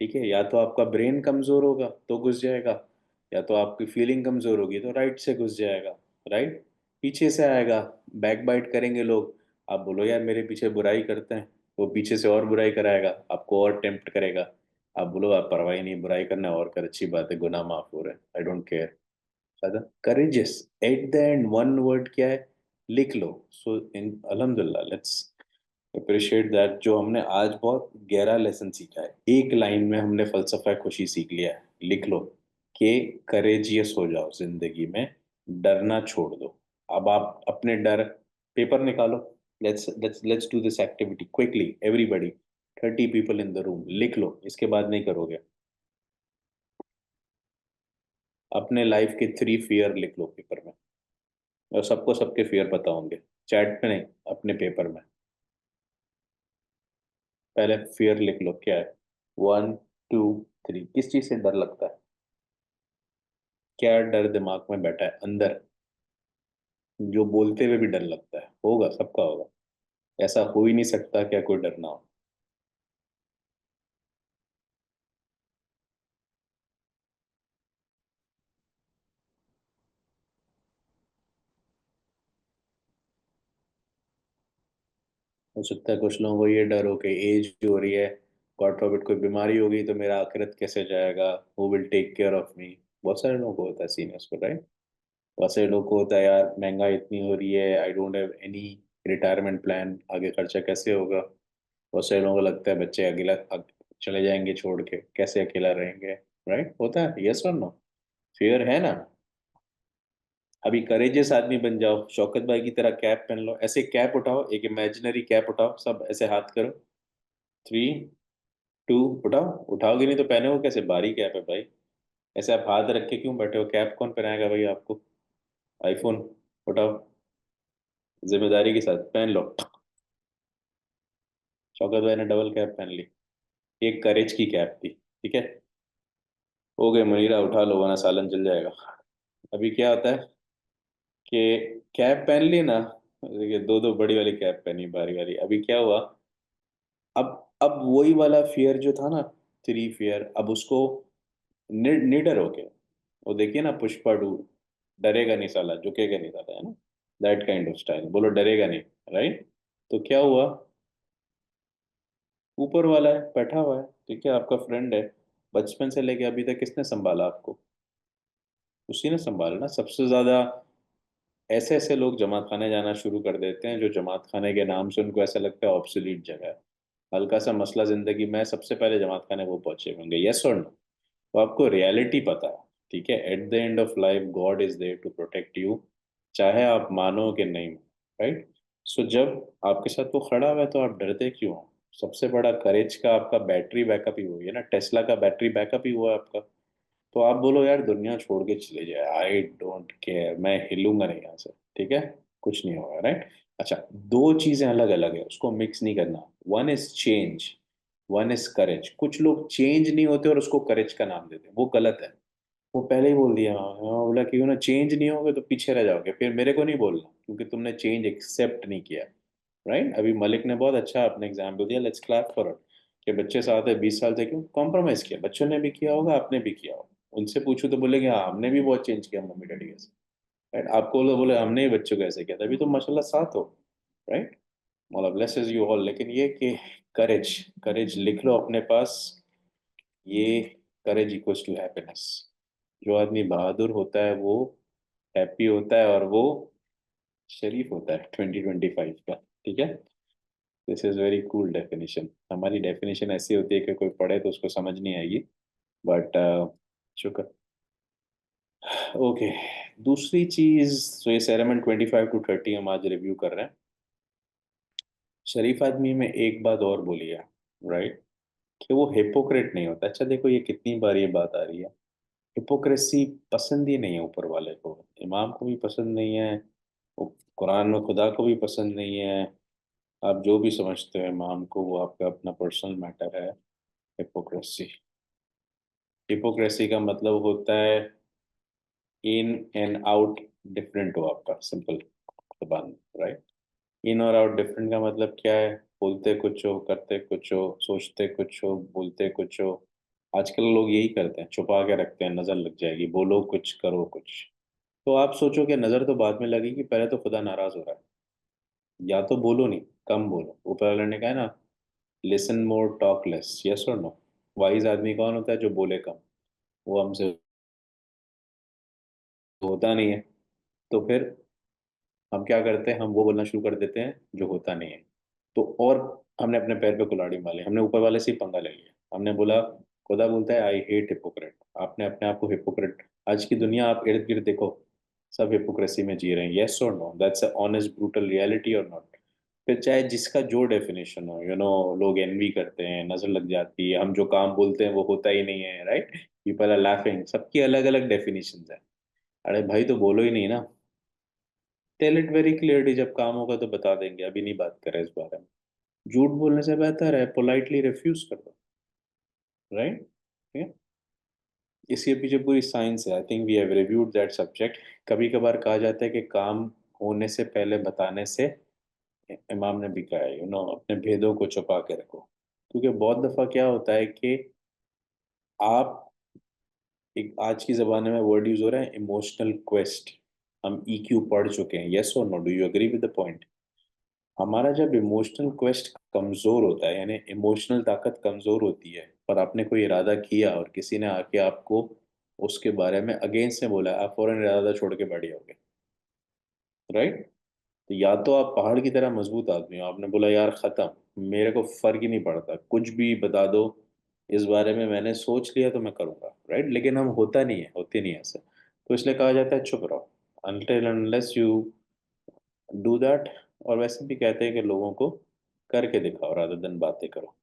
ठीक है, या तो आपका ब्रेन कमजोर होगा तो घुस जाएगा, या तो आपकी फीलिंग कमजोर होगी तो राइट से घुस जाएगा। राइट? पीछे से आएगा, बैक बाइट करेंगे लोग। आप बोलो यार मेरे पीछे बुराई करते हैं, वो पीछे से और बुराई कराएगा, आपको और टेम्प्ट करेगा। आप बोलो आप परवाही नहीं, बुराई करना और कर, अच्छी बात है, गुनाह माफ हो रहा है, आई डोंट केयर। ज्यादा courageous. Eight the and one word क्या है? लिख लो। सो इन अल्हम्दुलिल्लाह, लेट्स अप्रिशिएट दैट। जो हमने आज बहुत गहरा लेसन सीखा है, एक लाइन में हमने फलसफा खुशी सीख लिया है। लिख लो कि करेजियस हो जाओ जिंदगी में, डरना छोड़ दो। अब आप अपने डर, पेपर निकालो। Let's do this activity quickly everybody. 30 people in the room, लिख लो। इसके बाद नहीं करोगे? अपने लाइफ के 3 फियर लिख लो पेपर में। और सबको सबके फियर पता होंगे, चैट पे नहीं, अपने पेपर में। पहले फियर लिख लो क्या है। 1 2 3, किस चीज से डर लगता है? क्या डर दिमाग में बैठा है अंदर, जो बोलते हुए भी डर लगता है? होगा, सबका होगा। ऐसा हो ही नहीं सकता क्या कोई डर ना हो। हो सकता है कुछ लोगों को ये डर हो कि एज जो हो रही है, गॉड फॉरबिड कोई बीमारी होगी तो मेरा आखिरत कैसे जाएगा, who will take care of me. बहुत सारे लोगों को होता है सीनियर्स को, राइट? बहुत सारे लोगों को होता है यार महंगाई इतनी हो रही है, I don't have any retirement plan, आगे खर्चा कैसे होगा। बहुत सारे लोगों को लगता है बच्चे चले जाएंगे छोड़ के, कैसे अकेला रहेंगे। राइट? होता है, यस और नो? फियर है ना? अभी करेजियस आदमी बन जाओ, शौकत भाई की तरह कैप पहन लो। ऐसे कैप उठाओ, एक इमेजिनरी कैप उठाओ, सब ऐसे हाथ करो। 3 2, उठाओ। उठाओगे नहीं तो पहने हो कैसे? बारी कैप है भाई। ऐसे आप हाथ रख के क्यों बैठे हो? कैप कौन पहनाएगा भाई आपको? आईफोन उठाओ, जिम्मेदारी के साथ पहन लो। शौकत भाई ने डबल कैप पहन ली। एक करेज की कैप थी, ठीक है। हो गए मुनीरा, उठा लो वरना सालन चल जाएगा। अभी क्या होता है कि कैप पहन ली ना, देखिए दो दो बड़ी वाली कैप पहनी, भारी वाली। अभी क्या हुआ, अब वही वाला फियर जो था ना, थ्री फियर, अब उसको निडर हो गया। वो देखिए ना पुष्पा 2, डरेगा नहीं साला, झुकेगा नहीं साला, है ना, दैट काइंड ऑफ स्टाइल, बोलो डरेगा नहीं, राइट। तो क्या हुआ, ऊपर वाला है बैठा हुआ है, ठीक है, आपका फ्रेंड है, बचपन से लेके अभी तक किसने संभाला आपको? उसी ने संभाला ना। सबसे ज्यादा ऐसे ऐसे लोग जमात खाने जाना शुरू कर देते हैं जो जमात खाने के नाम से उनको ऐसा लगता है ऑब्सोलीट जगह है, हल्का सा मसला जिंदगी में, सबसे पहले जमात खाने वो पहुंचे होंगे, यस और नो। तो आपको रियलिटी पता है, ठीक है, at the end of life God is there to protect you, चाहे आप मानो कि नहीं, राइट। सो जब आपके साथ वो खड़ा हुआ है तो आप डरते क्यों हो? सबसे बड़ा करेज का आपका बैटरी बैकअप ही वही है ना, टेस्ला का बैटरी बैकअप ही हुआ है आपका। तो आप बोलो यार दुनिया छोड़ के चले जाए, आई डोंट केयर, मैं हिलूंगा नहीं यहाँ से, ठीक है, कुछ नहीं होगा, राइट। अच्छा, दो चीजें अलग अलग है, उसको मिक्स नहीं करना। One is change, one is करेज। कुछ लोग चेंज नहीं होते और उसको करेज का नाम देते हैं, वो गलत है। वो पहले ही बोल दिया, हाँ बोला कि ना चेंज नहीं होगे तो पीछे रह जाओगे, फिर मेरे को नहीं बोलना क्योंकि तुमने चेंज एक्सेप्ट नहीं किया, राइट। अभी मलिक ने बहुत अच्छा अपने एग्जाम्पल दिया, लेट्स क्लैप फॉर इट, कि बच्चे साथ है 20 साल से, क्यों कॉम्प्रोमाइज किया, बच्चों ने भी किया होगा, आपने भी किया होगा। उनसे पूछो तो बोलेंगे हाँ हमने भी बहुत चेंज किया मम्मी डैडी के साथ, राइट। आपको बोले बोले हमने ही बच्चों को ऐसे किया था, अभी तो माशाल्लाह साथ हो, राइट। मतलब ब्लेसेस यू ऑल। लेकिन ये कि करेज, करेज लिख लो अपने पास, ये करेज इक्वल्स टू हैप्पीनेस। जो आदमी बहादुर होता है वो हैप्पी होता है, और वो शरीफ होता है 2025 का, ठीक है। This is very cool definition. हमारी डेफिनेशन ऐसी होती है कि कोई पढ़े तो उसको समझ नहीं आएगी, बट शुक्र। ओके, दूसरी चीज, तो ये सेरेमन 25 to 30 हम आज रिव्यू कर रहे हैं। शरीफ आदमी में एक बात और बोली है, राइट, कि वो हिपोक्रेट नहीं होता। अच्छा देखो ये कितनी बार ये बात आ रही है, हिपोक्रेसी पसंद ही नहीं है ऊपर वाले को, इमाम को भी पसंद नहीं है, वो कुरान में खुदा को भी पसंद नहीं है। आप जो भी समझते हो इमाम को, वो आपका अपना पर्सनल मैटर है। हिपोक्रेसी, हिपोक्रेसी का मतलब होता है इन एंड आउट डिफरेंट हो आपका, सिंपल जबान, राइट। इन और आउट डिफरेंट का मतलब क्या है? बोलते कुछ हो, करते कुछ हो, सोचते कुछ हो, बोलते कुछ हो। आजकल लोग यही करते हैं, छुपा के रखते हैं, नजर लग जाएगी, बोलो कुछ करो कुछ। तो आप सोचो कि नजर तो बाद में लगेगी, पहले तो खुदा नाराज हो रहा है। या तो बोलो नहीं, कम बोलो, ऊपर वाले ने कहा है ना, listen more talk less, yes और नो। वाइज आदमी कौन होता है? जो बोले कम। वो हमसे होता नहीं है, तो फिर हम क्या करते हैं? हम वो बोलना शुरू कर देते हैं जो होता नहीं है। तो और हमने अपने पैर पे कुल्हाड़ी मारी, हमने ऊपर वाले से ही पंगा ले लिया। हमने बोला, खुदा बोलता है आई हेट हिपोक्रेट, आपने अपने आप को हिपोक्रेट। आज की दुनिया आप इर्द गिर्द देखो, सब हिपोक्रेसी में जी रहे हैं, यस और no, that's a honest brutal reality और नॉट? फिर चाहे जिसका जो डेफिनेशन हो, लोग एनवी करते हैं, नजर लग जाती है, हम जो काम बोलते हैं वो होता ही नहीं है, राइट। पीपल आर लाफिंग, सबकी अलग अलग डेफिनेशन है। अरे भाई तो बोलो ही नहीं ना, टेल इट वेरी क्लियरली, जब काम होगा तो बता देंगे, अभी नहीं बात करें इस बारे में। झूठ बोलने से बेहतर है पोलाइटली रिफ्यूज कर दो, राइट, ठीक है। इसके पीछे पूरी साइंस है, I think we have reviewed that subject. कभी कभार कहा जाता है कि काम होने से पहले बताने से, इमाम ने भी कहा है, अपने भेदों को छुपा के रखो। क्योंकि बहुत दफा क्या होता है कि आप, एक आज की जमाने में वर्ड यूज हो रहा है इमोशनल क्वेस्ट, हम ईक्यू पढ़ चुके हैं, यस और no, do you agree with the point? हमारा जब इमोशनल क्वेस्ट कमजोर होता है, यानी इमोशनल ताकत कमजोर होती है, पर आपने कोई इरादा किया और किसी ने आके आपको उसके बारे में अगेंस्ट में बोला, आप फौरन इरादा छोड़ के बैठ जाओगे, राइट। तो या तो आप पहाड़ की तरह मजबूत आदमी हो, आपने बोला यार खत्म, मेरे को फर्क ही नहीं पड़ता, कुछ भी बता दो इस बारे में, मैंने सोच लिया तो मैं करूंगा, राइट। लेकिन हम होता नहीं है, होते नहीं है ऐसा। तो इसलिए कहा जाता है चुप रहो, until unless you do that. और वैसे भी कहते हैं कि लोगों को करके दिखाओ रादर देन बातें करो।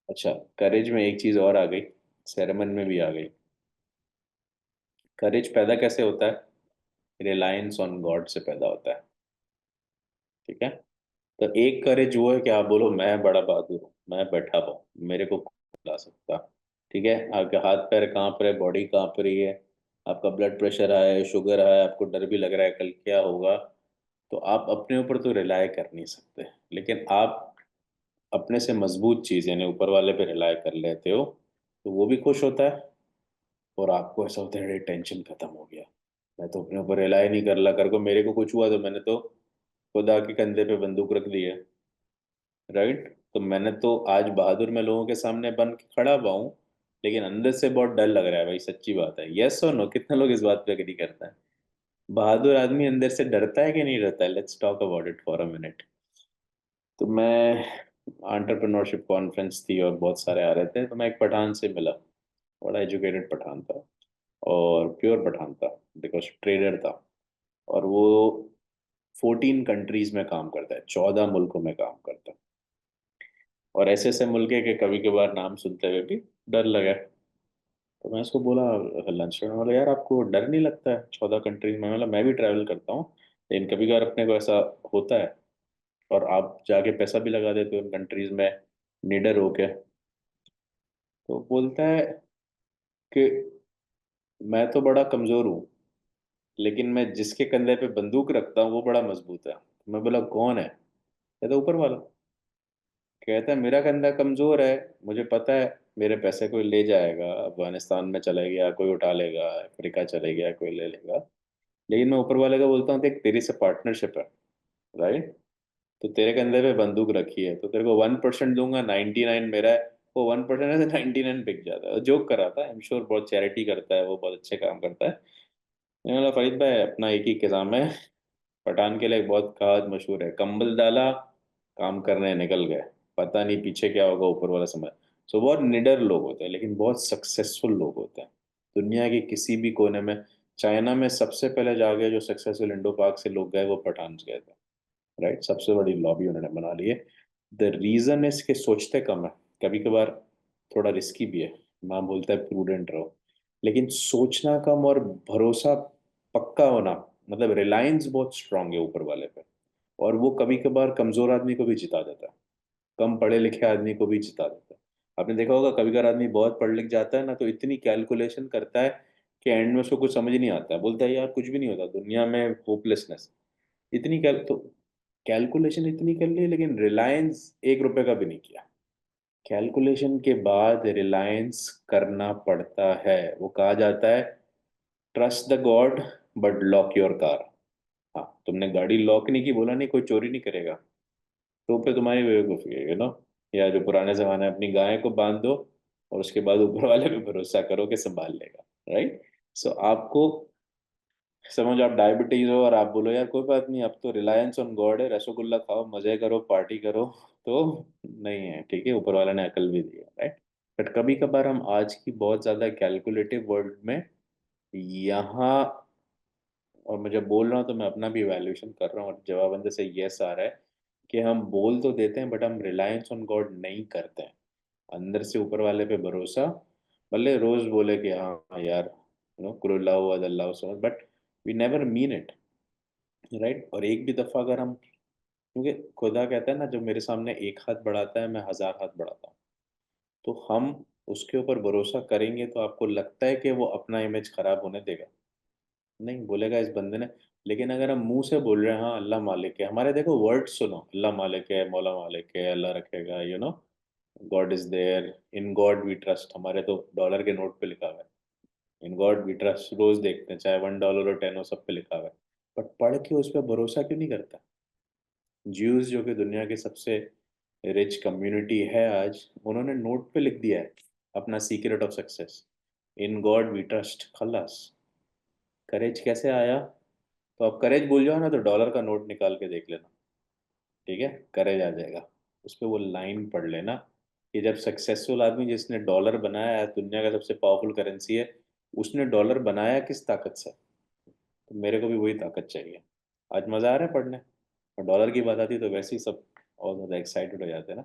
अच्छा, करेज में एक चीज और आ गई, सेरेमन में भी आ गई। करेज पैदा कैसे होता है? रिलायंस ऑन गॉड से पैदा होता है, ठीक है। तो एक करेज वो है कि आप बोलो मैं बड़ा बहादुर हूँ, मैं बैठा हुआ हूँ, मेरे को कोई ला सकता, ठीक है। आपके हाथ पैर कांप रहे, बॉडी कांप रही है, आपका ब्लड प्रेशर है, शुगर है, आपको डर भी लग रहा है कल क्या होगा। तो आप अपने ऊपर तो रिलाय कर नहीं सकते, लेकिन आप अपने से मजबूत चीज यानी ऊपर वाले पे रिलाय कर लेते हो, तो वो भी खुश होता है और आपको ऐसा होता है टेंशन खत्म हो गया। मैं तो अपने ऊपर रिलाय नहीं कर ला, कर को मेरे को कुछ हुआ तो मैंने तो खुदा के कंधे पे बंदूक रख दी है। राइट, तो मैंने तो आज बहादुर मैं लोगों के सामने बन के खड़ा हुआ हूँ, लेकिन अंदर से बहुत डर लग रहा है भाई, सच्ची बात है। यस और नो, कितने लोग इस बात पे एग्री करते हैं? बहादुर आदमी अंदर से डरता है कि नहीं डरता है? Let's talk about it for a minute. तो मैं, एंटरप्रेन्योरशिप कॉन्फ्रेंस थी और बहुत सारे आ रहे थे, तो मैं एक पठान से मिला। बड़ा एजुकेटेड पठान था, और प्योर पठान था, बिकॉज ट्रेडर था। और वो 14 कंट्रीज में काम करता है, 14 मुल्कों में काम करता है। और ऐसे ऐसे मुल्क है कि कभी कभार नाम सुनते हुए भी डर लगा। तो मैं उसको बोला लंच में, बोला यार आपको डर नहीं लगता है 14 कंट्रीज में? मतलब मैं भी ट्रैवल करता हूँ, लेकिन कभी कभार अपने को ऐसा होता है। और आप जाके पैसा भी लगा देते हो उन कंट्रीज में निडर होके। तो बोलता है कि मैं तो बड़ा कमजोर हूँ, लेकिन मैं जिसके कंधे पे बंदूक रखता हूँ वो बड़ा मजबूत है। तो मैं बोला कौन है? कहता ऊपर वाला। कहता है मेरा कंधा कमजोर है, मुझे पता है मेरे पैसे कोई ले जाएगा, अफगानिस्तान में चले गया कोई उठा लेगा, अफ्रीका चले गया कोई ले लेगा, लेकिन मैं ऊपर वाले का बोलता हूँ देख तेरी से पार्टनरशिप है। राइट, तो तेरे कंधे पे बंदूक रखी है, तो तेरे को 1% दूंगा, 99 मेरा है। वो 1% है तो 99 बिक जाता है। जोक कर रहा था, आई एम श्योर बहुत चैरिटी करता है वो, बहुत अच्छे काम करता है। मैंने बोला फरीद भाई अपना एक ही काम है, पठान के लिए एक बहुत कहावत मशहूर है, कंबल डाला काम करने निकल गए, पता नहीं पीछे क्या होगा, ऊपर वाला समझ। सो बहुत निडर लोग होते हैं, लेकिन बहुत सक्सेसफुल लोग होते हैं दुनिया के किसी भी कोने में। चाइना में सबसे पहले जाके जो सक्सेसफुल इंडो पाक से लोग गए वो पठान से गए थे। राइट, सबसे बड़ी लॉबी उन्होंने बना ली है। द रीजन इसके सोचते कम है, कभी कभार थोड़ा रिस्की भी है। माँ बोलता है प्रूडेंट रहो, लेकिन सोचना कम और भरोसा पक्का होना, मतलब रिलायंस बहुत स्ट्रांग है ऊपर वाले पे। और वो कभी कभार कमजोर आदमी को भी जिता देता है, कम पढ़े लिखे आदमी को भी जिता देता है। आपने देखा होगा कभी कभार आदमी बहुत पढ़ लिख जाता है ना, तो इतनी कैलकुलेशन करता है कि एंड में उसको कुछ समझ नहीं आता है, बोलता है यार कुछ भी नहीं होता दुनिया में, होपलेसनेस। इतनी कैल तो कैलकुलेशन इतनी कर ली, लेकिन रिलायंस 1 रुपए का भी नहीं किया। कैलकुलेशन के बाद रिलायंस करना पड़ता है। वो कहा जाता है trust the God but lock your car. हाँ, तुमने गाड़ी लॉक नहीं की, बोला नहीं कोई चोरी नहीं करेगा, तो पे तुम्हारी बेवकूफ़ी है, या जो पुराने जमाने में अपनी गाय को बांध दो और उसके बाद ऊपर वाले पे भरोसा करो कि संभाल लेगा। राइट, सो आपको समझ, आप डायबिटीज हो और आप बोलो यार कोई बात नहीं, अब तो रिलायंस ऑन गॉड है, रसगुल्ला खाओ मजे करो पार्टी करो, तो नहीं है, ठीक है, ऊपर वाला ने अकल भी दी है। राइट, बट कभी कभार हम आज की बहुत ज्यादा कैलकुलेटिव वर्ल्ड में यहाँ, और मैं जब बोल रहा हूँ तो मैं अपना भी इवैल्यूएशन कर रहा हूँ और जवाब अंदर से यस आ रहा है कि हम बोल तो देते हैं बट हम रिलायंस ऑन गॉड नहीं करते हैं। अंदर से ऊपर वाले पे भरोसा, भले रोज बोले कि हाँ यार कुल अल्लाह अल्लाह समझ, but we never mean it. Right, और एक भी दफा अगर हम, क्योंकि खुदा कहता है ना, जो मेरे सामने एक हाथ बढ़ाता है मैं 1000 हाथ बढ़ाता हूँ। तो हम उसके ऊपर भरोसा करेंगे तो आपको लगता है कि वो अपना इमेज खराब होने देगा? नहीं बोलेगा इस बंदे ने। लेकिन अगर हम मुंह से बोल रहे हैं हाँ अल्लाह मालिक है, हमारे देखो वर्ड सुनो, अल्लाह मालिक है, मौला मालिक है, अल्लाह रखेगा, God is there, in God we trust, हमारे तो डॉलर के नोट पे लिखा हुआ है, इन गॉड वी ट्रस्ट, रोज देखते हैं चाहे $1 और 10 हो, सब पे लिखा हुआ है। बट पढ़ के उस पर भरोसा क्यों नहीं करता? ज्यूज जो कि दुनिया की सबसे रिच कम्युनिटी है आज, उन्होंने नोट पे लिख दिया है अपना secret of success, in God we trust, खल्लास। करेज कैसे आया? तो आप करेज भूल जाओ ना, तो डॉलर का नोट निकाल के देख लेना, ठीक है, करेज आ जाएगा। उस पे वो लाइन पढ़ लेना कि जब सक्सेसफुल आदमी जिसने डॉलर बनाया है, दुनिया का सबसे पावरफुल करेंसी है, उसने डॉलर बनाया किस ताकत से? तो मेरे को भी वही ताकत चाहिए। आज मजा आ रहा है पढ़ने, और डॉलर की बात आती है तो वैसे ही सब और ज़्यादा एक्साइटेड हो जाते हैं ना।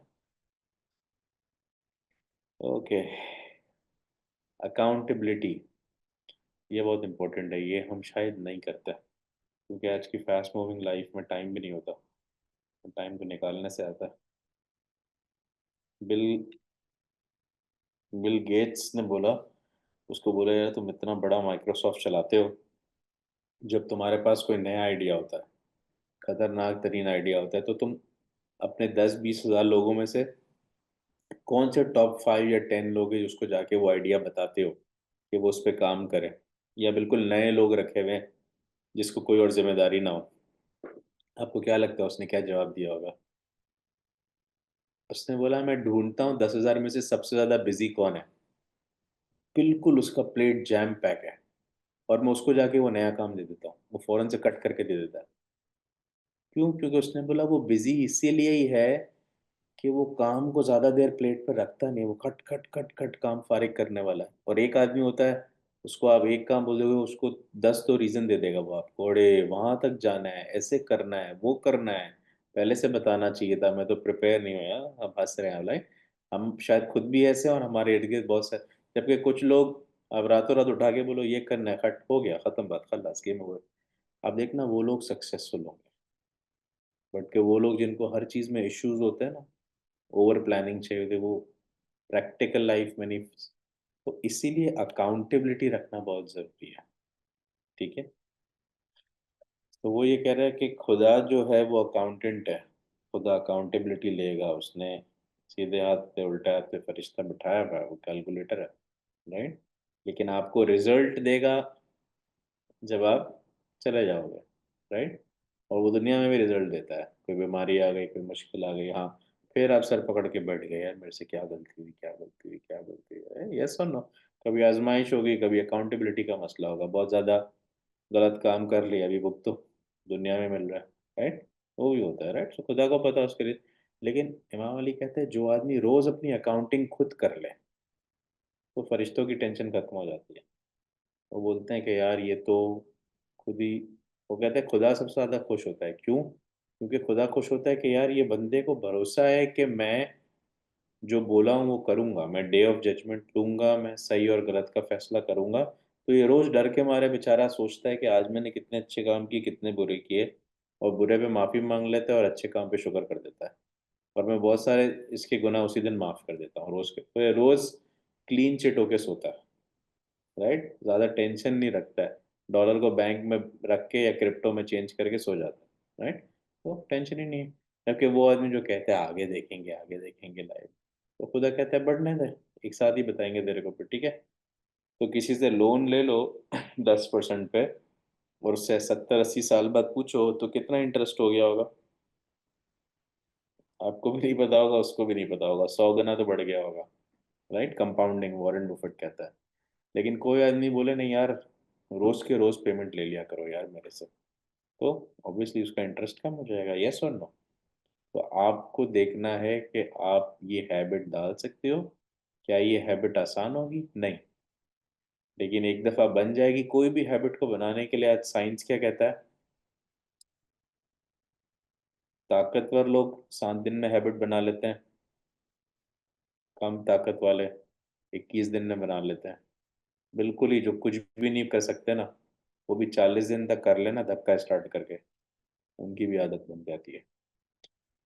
ओके, अकाउंटेबिलिटी, ये बहुत इंपॉर्टेंट है, ये हम शायद नहीं करते, क्योंकि आज की फास्ट मूविंग लाइफ में टाइम भी नहीं होता, टाइम तो निकालने से आता है। बिल बिल गेट्स ने बोला, उसको बोला यार तुम इतना बड़ा माइक्रोसॉफ्ट चलाते हो, जब तुम्हारे पास कोई नया आइडिया होता है, खतरनाक तरीन आइडिया होता है, तो तुम अपने 10-20 हज़ार लोगों में से कौन से टॉप 5 या 10 लोग हैं जिसको जाके वो आइडिया बताते हो कि वो उस पर काम करे, या बिल्कुल नए लोग रखे हुए हैं जिसको कोई और जिम्मेदारी ना हो। आपको क्या लगता है उसने क्या जवाब दिया होगा? उसने बोला मैं ढूंढता हूँ 10,000 में से सबसे ज्यादा बिजी कौन है, बिल्कुल उसका प्लेट जैम पैक है, और मैं उसको जाके वो नया काम दे देता हूँ, वो फौरन से कट करके दे देता है। क्यों? क्योंकि उसने बोला वो बिजी इसीलिए ही है कि वो काम को ज्यादा देर प्लेट पर रखता नहीं, वो खट खट खट खट काम फारिग करने वाला है। और एक आदमी होता है, उसको आप एक काम बोल दोगे, उसको 10 तो रीजन दे देगा वो आपको, अरे वहां तक जाना है, ऐसे करना है, वो करना है, पहले से बताना चाहिए था, मैं तो प्रिपेयर नहीं हुआ। हम हंस रहे हैं लाइक, हम शायद खुद भी ऐसे हैं और हमारे इर्द गिर्द बहुत सारे, जबकि कुछ लोग अब रातों रात उठा के बोलो ये करना है, खट हो गया, खत्म बात, खलास गेम ओवर। अब देखना वो लोग सक्सेसफुल होंगे, बट के वो लोग जिनको हर चीज में इश्यूज होते हैं ना, ओवर प्लानिंग चाहिए होती है, वो प्रैक्टिकल लाइफ में नहीं। तो इसीलिए अकाउंटेबिलिटी रखना बहुत जरूरी है। ठीक है। तो वो ये कह रहा है कि खुदा जो है वो अकाउंटेंट है, खुदा अकाउंटेबिलिटी लेगा, उसने सीधे हाथ पे उल्टे हाथ पे फरिश्ता बिठाया हुआ है, वो कैलकुलेटर है, राइट। लेकिन आपको रिजल्ट देगा जब आप चले जाओगे, राइट। और वो दुनिया में भी रिजल्ट देता है, कोई बीमारी आ गई, कोई मुश्किल आ गई, हाँ, फिर आप सर पकड़ के बैठ गए, यार मेरे से क्या गलती हुई, क्या गलती हुई, क्या गलती हुई, यस और नो। कभी आजमाइश होगी, कभी अकाउंटेबिलिटी का मसला होगा, बहुत ज़्यादा गलत काम कर लिया, अभी भुगतो, दुनिया में मिल रहा है, राइट। वो भी होता है, राइट। तो खुदा को पता है उसके लिए। लेकिन इमाम अली कहते हैं जो आदमी रोज़ अपनी अकाउंटिंग खुद कर ले, तो फरिश्तों की टेंशन खत्म हो जाती है। वो बोलते हैं कि यार ये तो खुद ही, वो कहते हैं खुदा सबसे ज़्यादा खुश होता है, क्यों? क्योंकि खुदा खुश होता है कि यार ये बंदे को भरोसा है कि मैं जो बोला हूँ वो करूँगा, मैं डे ऑफ जजमेंट लूँगा, मैं सही और गलत का फैसला करूँगा। तो ये रोज़ डर के मारे बेचारा सोचता है कि आज मैंने कितने अच्छे काम किए, कितने बुरे किए, और बुरे पे माफ़ी मांग लेता है और अच्छे काम पे शुक्र कर देता है। और मैं बहुत सारे इसके गुनाह उसी दिन माफ़ कर देता हूँ रोज़ के, तो ये रोज़ क्लीन चिट होके सोता है, राइट। ज़्यादा टेंशन नहीं रखता है, डॉलर को बैंक में रख के या क्रिप्टो में चेंज करके सो जाता है, राइट। तो टेंशन ही नहीं है। जबकि वो आदमी जो कहते हैं आगे देखेंगे लाइफ, तो खुदा कहता है बढ़ने दे, एक साथ ही बताएंगे तेरे को फिर, ठीक है। तो किसी से लोन ले लो 10% पे, और उससे 70-80 साल बाद पूछो तो कितना इंटरेस्ट हो गया होगा, आपको भी नहीं पता होगा, उसको भी नहीं पता होगा, 100 गुना तो बढ़ गया होगा, राइट। कंपाउंडिंग, वॉरेन बुफेट कहता है। लेकिन कोई आदमी बोले नहीं यार, रोज के रोज पेमेंट ले लिया करो यार मेरे से, तो ऑब्वियसली उसका इंटरेस्ट कम हो जाएगा, यस और नो। तो आपको देखना है कि आप ये हैबिट डाल सकते हो। क्या ये हैबिट आसान होगी? नहीं। लेकिन एक दफा बन जाएगी। कोई भी हैबिट को बनाने के लिए आज साइंस क्या कहता है, ताकतवर लोग 7 दिन में हैबिट बना लेते हैं, कम ताकत वाले 21 दिन में बना लेते हैं। बिल्कुल ही, जो कुछ भी नहीं कर सकते ना, वो भी 40 दिन तक कर लेना धक्का स्टार्ट करके, उनकी भी आदत बन जाती है।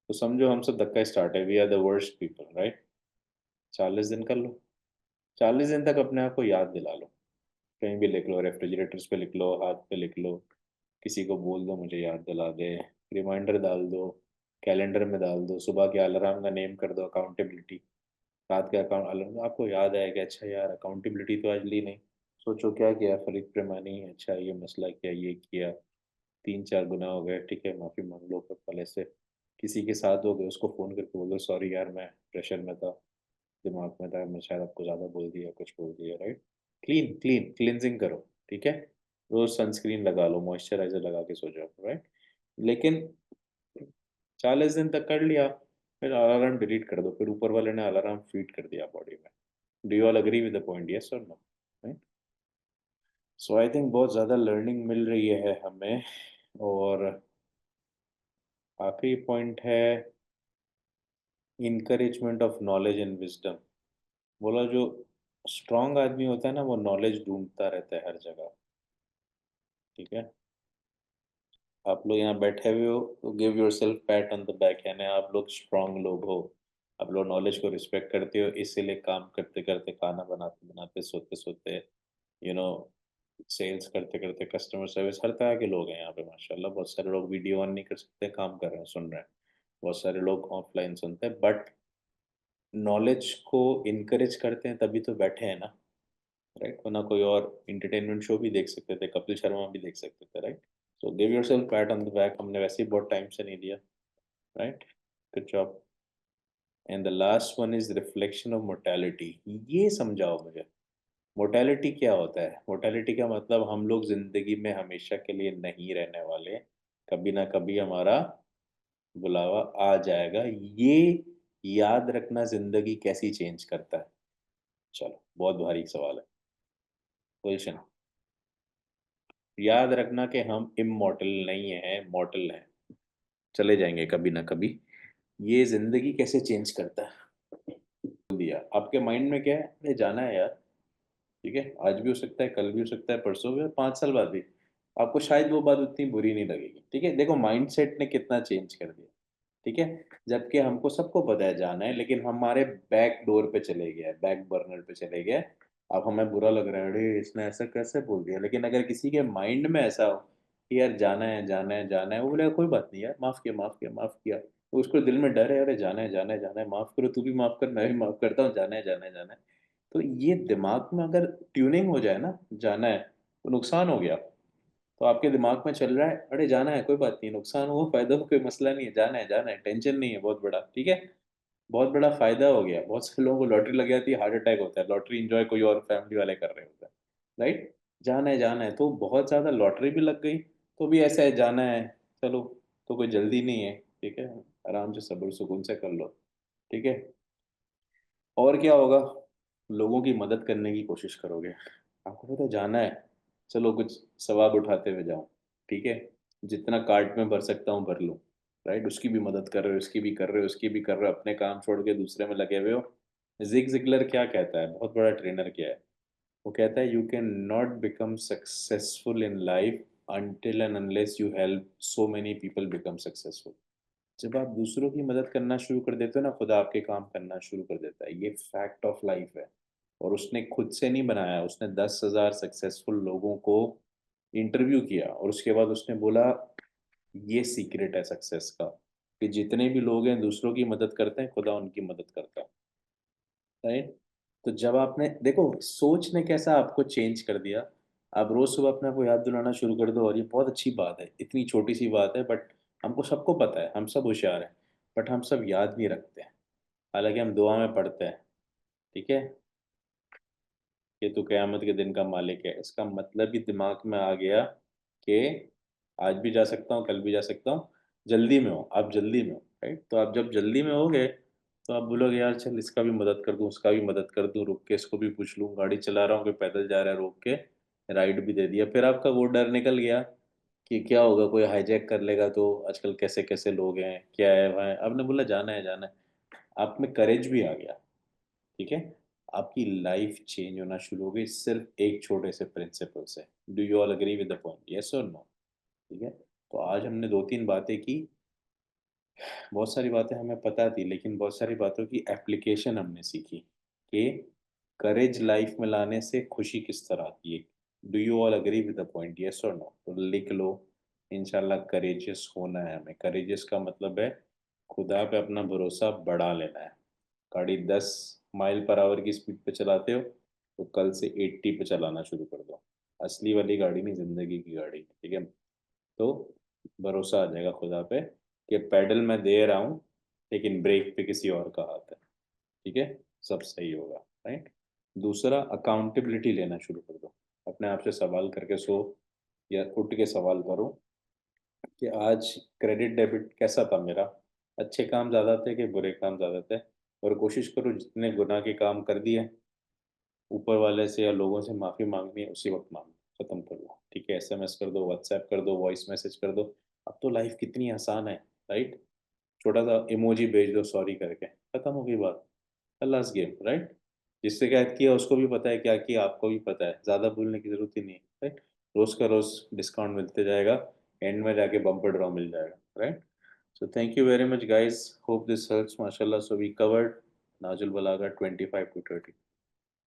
तो समझो हम सब धक्का स्टार्ट है, we are the worst people, right. 40 दिन कर लो, 40 दिन तक अपने आप को याद दिला लो, कहीं भी लिख लो, रेफ्रिजरेटर्स पे लिख लो, हाथ पे लिख लो, किसी को बोल दो मुझे याद दिला दे, रिमाइंडर डाल दो, कैलेंडर में डाल दो, सुबह के अलार्म का नेम कर दो अकाउंटेबिलिटी, रात के अकाउंट अलार्म, आपको याद आएगा अच्छा यार अकाउंटेबिलिटी तो आज ली नहीं, सोचो क्या किया, फरीद प्रेमानी, अच्छा ये मसला किया, ये किया, 3-4 गुना हो गए, ठीक है, माफी मांग लो। फिर पहले से किसी के साथ हो गए, उसको फोन करके बोल दो सॉरी यार मैं प्रेशर में था, दिमाग में था, मैं शायद आपको ज्यादा बोल दिया, कुछ बोल दिया, राइट। क्लींजिंग करो, ठीक है। रोज सनस्क्रीन लगा लो, मॉइस्चराइजर लगा के सो जाओ, राइट। लेकिन 40 दिन तक कर लिया, फिर अलार्म डिलीट कर दो, फिर ऊपर वाले ने अलार्म फीड कर दिया बॉडी में। Do you all agree with the point, yes और no? Right. So I think बहुत ज़्यादा लर्निंग मिल रही है हमें। और आखिरी पॉइंट है encouragement of knowledge and wisdom. बोला जो स्ट्रांग आदमी होता है ना, वो नॉलेज ढूंढता रहता है हर जगह, ठीक है। आप लोग यहाँ बैठे हुए हो तो give your self PAT on the back, यानी आप लोग स्ट्रांग लोग हो, आप लोग नॉलेज को रिस्पेक्ट करते हो, इसीलिए काम करते करते, खाना बनाते बनाते, सोते सोते, यू नो सेल्स करते करते, कस्टमर सर्विस, हर तरह के लोग हैं यहाँ पे माशाल्लाह। बहुत सारे लोग वीडियो ऑन नहीं कर सकते, काम कर रहे हैं, सुन रहे हैं, बहुत सारे लोग ऑफलाइन सुनते हैं, बट नॉलेज को इनकरेज करते हैं तभी तो बैठे हैं ना, राइट? वरना कोई और इंटरटेनमेंट शो भी देख सकते थे, कपिल शर्मा भी देख सकते थे, right? So give yourself PAT on the back, हमने वैसे ही बहुत टाइम से नहीं दिया, right? Good job. And the last one is reflection of mortality. ये समझाओ मुझे, मोर्टेलिटी क्या होता है? मोर्टेलिटी का मतलब हम लोग जिंदगी में हमेशा के लिए नहीं रहने वाले, कभी ना कभी हमारा बुलावा आ जाएगा। ये याद रखना जिंदगी कैसी चेंज करता है? चलो, बहुत भारी सवाल है। क्वेश्चन, याद रखना कि हम इमॉर्टल नहीं है, मॉर्टल हैं, चले जाएंगे कभी ना कभी। ये जिंदगी कैसे चेंज करता है? बोल दिया, आपके माइंड में क्या है? अरे जाना है यार, ठीक है, आज भी हो सकता है, कल भी हो सकता है, परसों भी और 5 साल बाद भी। आपको शायद वो बात उतनी बुरी नहीं लगेगी, ठीक है? देखो माइंडसेट ने कितना चेंज कर दिया, ठीक है? जबकि हमको सबको पता है जाना है, लेकिन हमारे बैक डोर पे चले गया, बैक बर्नर पे चले गए। अब हमें बुरा लग रहा है, अरे इसने ऐसा कैसे बोल दिया। लेकिन अगर किसी के माइंड में ऐसा हो कि यार जाना है, जाना है, जाना है, वो बोलेगा कोई बात नहीं यार, माफ किया, माफ किया, माफ किया। तो उसको दिल में डर है, अरे जाना है, जाना है, जाना है, माफ करो, तू भी माफ कर, मैं भी माफ करता हूँ, जाना है, जाना है, जाना है। तो ये दिमाग में अगर ट्यूनिंग हो जाए ना, जाना है, तो नुकसान हो गया। तो आपके दिमाग में चल रहा है, अरे जाना है, कोई बात नहीं, नुकसान हो फायदा हो, कोई मसला नहीं है, जाना है, जाना है, टेंशन नहीं है, बहुत बड़ा, ठीक है, बहुत बड़ा फायदा हो गया। बहुत से लोगों को लॉटरी लग जाती है, हार्ट अटैक होता है, लॉटरी एंजॉय कोई और फैमिली वाले कर रहे होते हैं, राइट? जाना है, जाना है, तो बहुत ज्यादा लॉटरी भी लग गई, तो भी ऐसा है, जाना है, चलो, तो कोई जल्दी नहीं है, ठीक है, आराम से सब्र सुकून से कर लो, ठीक है। और क्या होगा? लोगों की मदद करने की कोशिश करोगे। आपको पता है जाना है, चलो कुछ सवाब उठाते हुए जाओ, ठीक है, जितना कार्ट में भर सकता हूँ भर लूँ, राइट? उसकी भी मदद कर रहे हो, उसकी भी कर रहे हो, उसकी भी कर रहे हो, अपने काम छोड़ के दूसरे में लगे हुए हो। जिग जिगलर क्या कहता है, बहुत बड़ा ट्रेनर क्या है, वो कहता है, you can not become successful in life until and unless you help so many people become successful। जब आप दूसरों की मदद करना शुरू कर देते हो ना, खुदा आपके काम करना शुरू कर देता है। ये फैक्ट ऑफ लाइफ है। और उसने खुद से नहीं बनाया, उसने 10,000 सक्सेसफुल लोगों को इंटरव्यू किया और उसके बाद उसने बोला, ये सीक्रेट है सक्सेस का, कि जितने भी लोग हैं दूसरों की मदद करते हैं, खुदा उनकी मदद करता है, राइट? तो जब आपने देखो सोच ने कैसा आपको चेंज कर दिया। आप रोज सुबह अपने आप को याद दिलाना शुरू कर दो, और ये बहुत अच्छी बात है, इतनी छोटी सी बात है, बट हमको सबको पता है, हम सब होशियार हैं, बट हम सब याद नहीं रखते हैं। हालांकि हम दुआ में पढ़ते हैं, ठीक है, कि तू कयामत के दिन का मालिक है, इसका मतलब ही दिमाग में आ गया कि आज भी जा सकता हूँ, कल भी जा सकता हूँ, जल्दी में हो, आप जल्दी में हो, राइट? तो आप जब जल्दी में होगे, तो आप बोलोगे यार चल इसका भी मदद कर दूँ, उसका भी मदद कर दूँ, रुक के इसको भी पूछ लूँ, गाड़ी चला रहा हूँ कोई पैदल जा रहा है, रोक के राइड भी दे दिया। फिर आपका वो डर निकल गया कि क्या होगा, कोई हाईजैक कर लेगा, तो आजकल कैसे कैसे लोग हैं, क्या है वहाँ है। आपने बोला जाना है, जाना है, आप में करेज भी आ गया, ठीक है। आपकी लाइफ चेंज होना शुरू हो गई सिर्फ एक छोटे से प्रिंसिपल से। Do you all agree with the point, yes और नो? ठीक है। तो आज हमने दो तीन बातें की, बहुत सारी बातें हमें पता थी, लेकिन बहुत सारी बातों की एप्लीकेशन हमने सीखी कि करेज लाइफ में लाने से खुशी किस तरह आती है। Do you all agree with the point, yes और नो? तो लिख लो, इंशाल्लाह करेजियस होना है हमें। करेजियस का मतलब है खुदा पे अपना भरोसा बढ़ा लेना है। गाड़ी 10 माइल पर आवर की स्पीड पे चलाते हो, तो कल से 80 पे चलाना शुरू कर दो। असली वाली गाड़ी नहीं, जिंदगी की गाड़ी, ठीक है। तो भरोसा आ जाएगा खुदा पे कि पैडल मैं दे रहा हूँ, लेकिन ब्रेक पे किसी और का हाथ है, ठीक है, सब सही होगा, राइट? दूसरा, अकाउंटेबिलिटी लेना शुरू कर दो। अपने आप से सवाल करके सो, या उठ के सवाल करो कि आज क्रेडिट डेबिट कैसा था मेरा, अच्छे काम ज़्यादा थे कि बुरे काम ज़्यादा थे। और कोशिश करो जितने गुनाह के काम कर दिए, ऊपर वाले से या लोगों से माफ़ी मांगनी है उसी वक्त मांगो, ख़त्म कर लो, ठीक है। एसएमएस कर दो, व्हाट्सएप कर दो, वॉइस मैसेज कर दो। अब तो लाइफ कितनी आसान है, राइट? छोटा सा इमोजी भेज दो सॉरी करके, ख़त्म हो गई बात। Last game, right? जिससे कैद किया उसको भी पता है क्या किया, आपको भी पता है, ज़्यादा बोलने की ज़रूरत ही नहीं है, राइट? रोज़ का रोज़ डिस्काउंट मिलते जाएगा, एंड में जाके बम्पर ड्रॉ मिल जाएगा, right? So thank you very much guys. Hope this helps. MashaAllah. So we covered Najul Balaga 25 to 30.